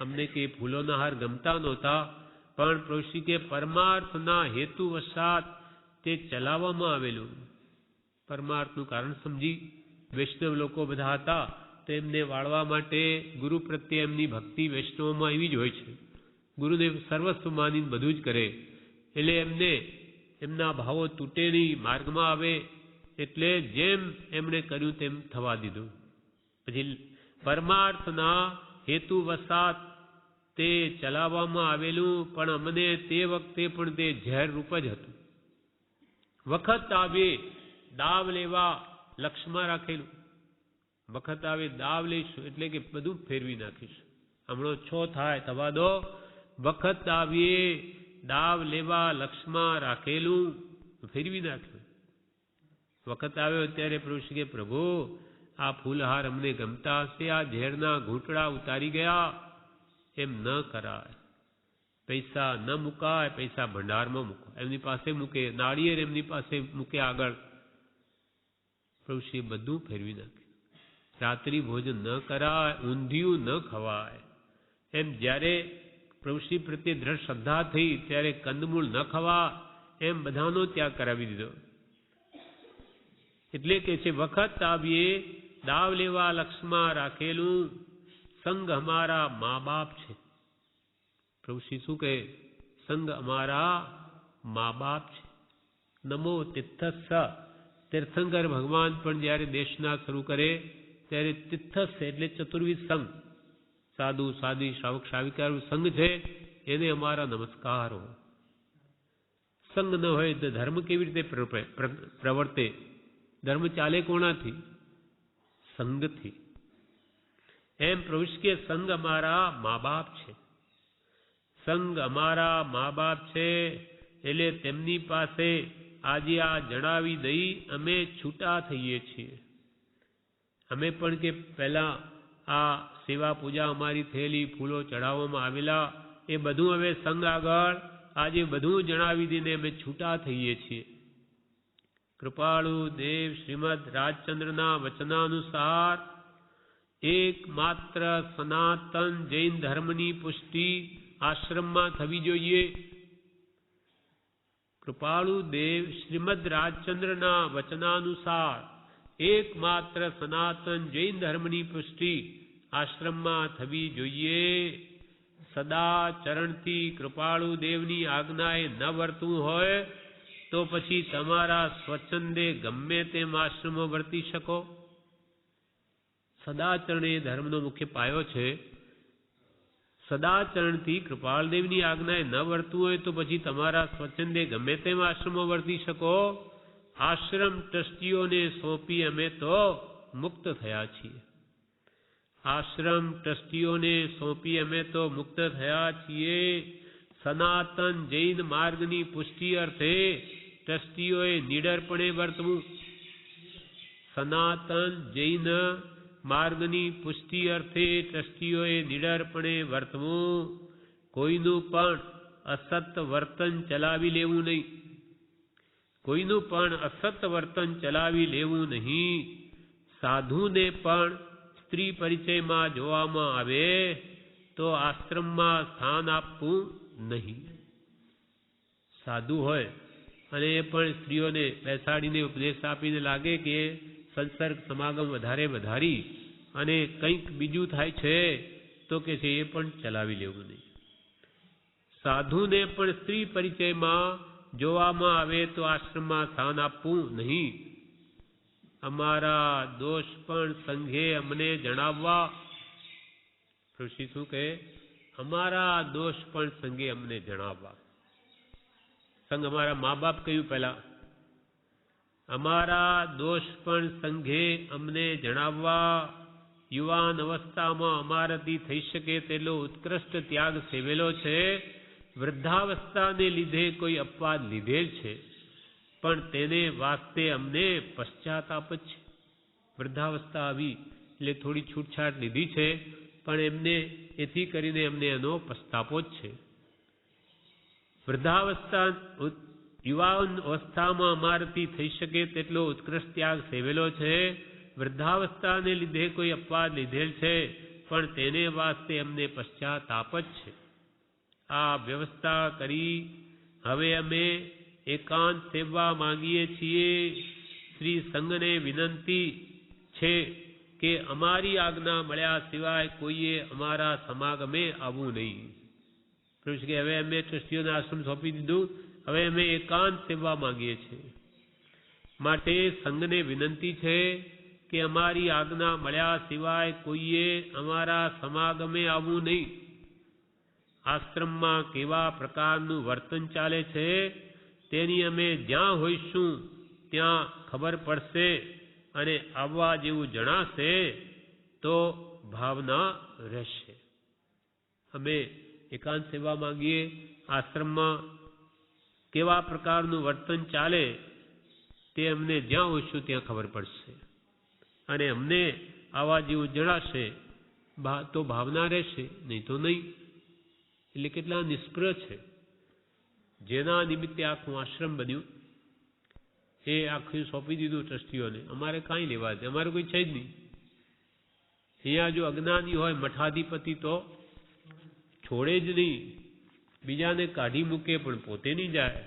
અમને કે ફૂલોના હાર ગમતા નહોતા, પણ પ્રભુશ્રી કે પરમાર્થના હેતુ વસાત તે ચલાવવામાં આવેલું. પરમાર્થનું કારણ સમજી વૈષ્ણવ લોકો બધા હતા, તો એમને વાળવા માટે ગુરુ પ્રત્યે એમની ભક્તિ વૈષ્ણવમાં એવી જ હોય છે. ગુરુને સર્વસ્વ માનીને બધું જ કરે, એટલે એમને એમના ભાવો તૂટે નહીં, માર્ગમાં આવે. એટલે જેમ એમણે કર્યું તેમ થવા દીધું. પછી પરમાર્થના હેતુ વસાત તે ચલાવવામાં આવેલું, પણ અમને તે વખતે પણ તે ઝેર રૂપ જ હતું. વખત આવે દાવ લેવા લક્ષમાં રાખેલું. વખત આવે દાવ લઈશું એટલે કે બધું ફેરવી નાખીશું. હમણો છો થાય થવા દો. વખત આવીએ દાવ લેવા લક્ષમાં રાખેલું, ફેરવી નાખ્યું. વખત આવ્યો ત્યારે પ્રભુ કે પ્રભુ આ ફૂલહાર અમને ગમતા હશે, આ ઝેરના ઘૂંટડા ઉતારી ગયા. એમ ન કરાય. પૈસા ન મુકાય, પૈસા ભંડારમાં મૂકો. એમની પાસે મૂકે, નાળિયેર એમની પાસે મૂકે આગળ. પ્રભુશ્રીએ બધું ફેરવી નાખ્યું. રાત્રિ ભોજન ન કરાય, ઊંધિયું ન ખવાય. એમ જ્યારે પ્રભુશ્રી પ્રત્યે દ્રઢ શ્રદ્ધા થઈ ત્યારે કંદમૂળ ન ખવા, એમ બધાનો ત્યાગ કરાવી દીધો. એટલે કે છે વખત આવીએ દાવ લેવા લક્ષમાં રાખેલું, સંગ અમારા મા બાપ છે. પ્રભુશ્રી શું કહે? સંગ અમારા મા બાપ છે. નમો તિથસ્સ. તીર્થંકર ભગવાન પણ જ્યારે દેશના શરૂ કરે ત્યારે તિથસ્સ એટલે ચતુર્વિધ સંઘ, સાધુ સાધી શ્રાવક શ્રાવિકાનું સંઘ છે, એને અમારા નમસ્કારો. સંઘ ન હોય તો ધર્મ કેવી રીતે પ્રવર્તે? ધર્મ ચાલે કોણાથી? સંઘથી. એમ પ્રભુ કે સંઘ અમારા મા બાપ છે. સંઘ અમારા મા બાપ છે એટલે તેમની પાસે આજે આ જણાવી દઈ અમે છૂટા થઈએ છીએ. અમે પણ કે પહેલા આ સેવા પૂજા અમારી થયેલી, ફૂલો ચડાવવામાં આવેલા, એ બધું હવે સંઘ આગળ આજે બધું જણાવી દઈને અમે છૂટા થઈએ છીએ. કૃપાળુ દેવ શ્રીમદ રાજચંદ્રના વચનાનુસાર એકમાત્ર સનાતન જૈન ધર્મની પુષ્ટિ આશ્રમમાં થવી જોઈએ. કૃપાળુ દેવ શ્રીમદ રાજચંદ્રના વચનાનુસાર એકમાત્ર સનાતન જૈન ધર્મની પુષ્ટિ આશ્રમમાં થવી જોઈએ. સદા ચરણથી કૃપાળુ દેવની આજ્ઞાએ ન વર્તવું હોય તો પછી તમારા સ્વચ્છંદે ગમે તેમ આશ્રમો વર્તી શકો. સદાચરણ એ ધર્મનો મુખ્ય પાયો છે. સદાચરણથી કૃપાળદેવની આજ્ઞાએ ન વર્તવું હોય તો પછી તમારા સ્વચ્છંદે ગમે તેમ આશ્રમો વર્તી શકો. આશ્રમ ટ્રસ્ટીઓને સોંપી અમે તો મુક્ત થયા છીએ. આશ્રમ ટ્રસ્ટીઓને સોંપી અમે તો મુક્ત થયા છીએ. સનાતન જૈન માર્ગની પુષ્ટિ અર્થે ટ્રસ્ટીઓએ નિડરપણે વર્તવું. સનાતન જૈન માર્ગની પુષ્ટિ અર્થે ટ્રસ્ટીઓએ નિડરપણે વર્તવું. કોઈનું પણ અસત વર્તન ચલાવી લેવું નહીં. કોઈનું પણ અસત વર્તન ચલાવી લેવું નહીં. સાધુને પણ સ્ત્રી પરિચયમાં જોવામાં આવે તો આશ્રમમાં સ્થાન આપવું નહીં. સાધુ હોય અને એ પણ સ્ત્રીઓને બેસાડીને ઉપદેશ આપીને લાગે કે સંસર્ગ સમાગમ વધારે વધારી અને કંઈક બીજું થાય છે તો કે છે એ પણ ચલાવી લેવું નહીં. સાધુને પણ સ્ત્રી પરિચયમાં જોવામાં આવે તો આશ્રમમાં સ્થાન આપવું નહીં. અમારા દોષ પણ સંઘે અમને જણાવવા. ઋષિ શું કહે? અમારા દોષ પણ સંઘે અમને જણાવવા. સંઘ અમારા મા બાપ કહ્યું પહેલા. અમારા દોષ પણ સંઘે અમને જણાવવા. યુવાન અવસ્થામાં અમારાથી થઈ શકે તેટલો ઉત્કૃષ્ટ ત્યાગ સેવેલો છે. વૃદ્ધાવસ્થાને લીધે કોઈ અપવાદ લીધેલ છે, પણ તેને વાસ્તે અમને પશ્ચાતાપ જ છે. વૃદ્ધાવસ્થા આવી એટલે થોડી છૂટછાટ લીધી છે, પણ એમને એથી કરીને અમને એનો પસ્તાપો જ છે. વૃદ્ધાવસ્થા યુવાન અવસ્થામાં અમારાથી થઈ શકે તેટલો ઉત્કૃષ્ટ ત્યાગ સેવેલો છે. વૃદ્ધાવસ્થાને લીધે કોઈ અપવાદ લીધેલ છે, પણ તેને વાસ્તે અમને પશ્ચાતાપ જ છે. આ વ્યવસ્થા કરી હવે અમે એકાંત સેવવા માંગીએ છીએ. શ્રી સંઘને વિનંતી છે કે અમારી આજ્ઞા મળ્યા સિવાય કોઈએ અમારા સમાગમે આવવું નહીં. કે હવે અમે ટ્રસ્ટીઓને આશ્રમ સોંપી દીધું, હવે અમે એકાંત સેવવા માંગીએ છીએ. માટે સંઘને વિનંતી છે કે અમારી આજ્ઞા મળ્યા સિવાય કોઈએ અમારા સમાગમે આવવું નહીં. આશ્રમમાં કેવા પ્રકારનું વર્તન ચાલે છે તેની અમે જ્યાં હોઈશું ત્યાં ખબર પડશે, અને આવવા જેવું જણાશે તો ભાવના રહેશે. અમે એકાંત સેવા માંગીએ. આશ્રમમાં કેવા પ્રકારનું વર્તન ચાલે તે અમને જ્યાં હોઈશું ત્યાં ખબર પડશે, અને અમને આવા જેવું જણાશે તો ભાવના રહેશે, નહીં તો નહીં. એટલે કેટલા નિષ્પ્રહ છે. જેના નિમિત્તે આખું આશ્રમ બન્યું એ આખું સોંપી દીધું ટ્રસ્ટીઓને. અમારે કાંઈ લેવા દે, અમારે કોઈ છે જ નહીં. અહીંયા જો અજ્ઞાની હોય મઠાધિપતિ તો છોડે જ નહીં, બીજાને કાઢી મૂકે પણ પોતે નહીં જાય.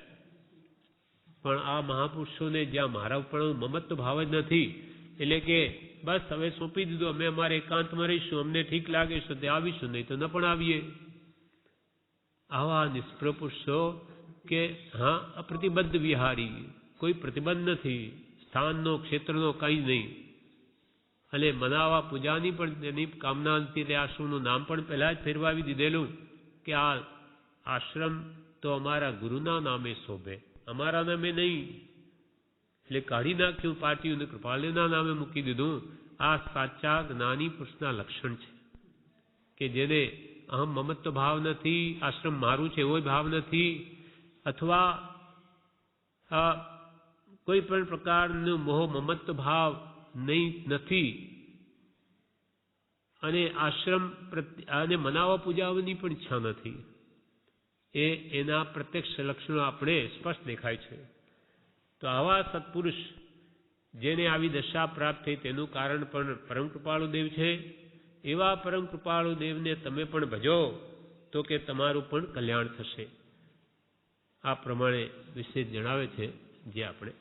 પણ આ મહાપુરુષોને જ્યાં મારા ઉપર મમત્વ ભાવ જ નથી, એટલે કે બસ હવે સોંપી દીધું, અમે અમારે એકાંતમાં રહીશું, અમને ઠીક લાગે છે તે આવીશું, નહીં તો ન પણ આવીએ. આવા નિષ્પ્રહ પુરુષો કે હા અપ્રતિબદ્ધ વિહારી, કોઈ પ્રતિબંધ નથી, સ્થાનનો ક્ષેત્રનો કંઈ નહીં, અને મનાવા પૂજાની પણ તેની કામના અંતે આશ્રમનું નામ પણ પહેલાં જ ફેરવાવી દીધેલું કે આ આશ્રમ તો અમારા ગુરુના નામે શોભે, અમારા નામે નહીં. એટલે કાઢી નાખ્યું, પાટિયું કૃપાલના નામે મૂકી દીધું. આ સાચા જ્ઞાની પુરુષના લક્ષણ છે કે જેને અહમ મમત્વ ભાવ નથી, આશ્રમ મારું છે એવો ભાવ નથી, અથવા કોઈ પણ પ્રકારનો મોહ મમત્વ ભાવ નથી, અને આશ્રમ અને મનાવા પૂજાવાની પણ ઈચ્છા નથી. એના પ્રત્યક્ષ લક્ષણો આપણે સ્પષ્ટ દેખાય છે. તો આવા સત્પુરુષ જેને આવી દશા પ્રાપ્ત થઈ તેનું કારણ પણ પરમ કૃપાળુ દેવ છે. એવા પરમ કૃપાળુ દેવને તમે પણ ભજો તો કે તમારું પણ કલ્યાણ થશે. આ પ્રમાણે વિશેષ જણાવે છે જે આપણે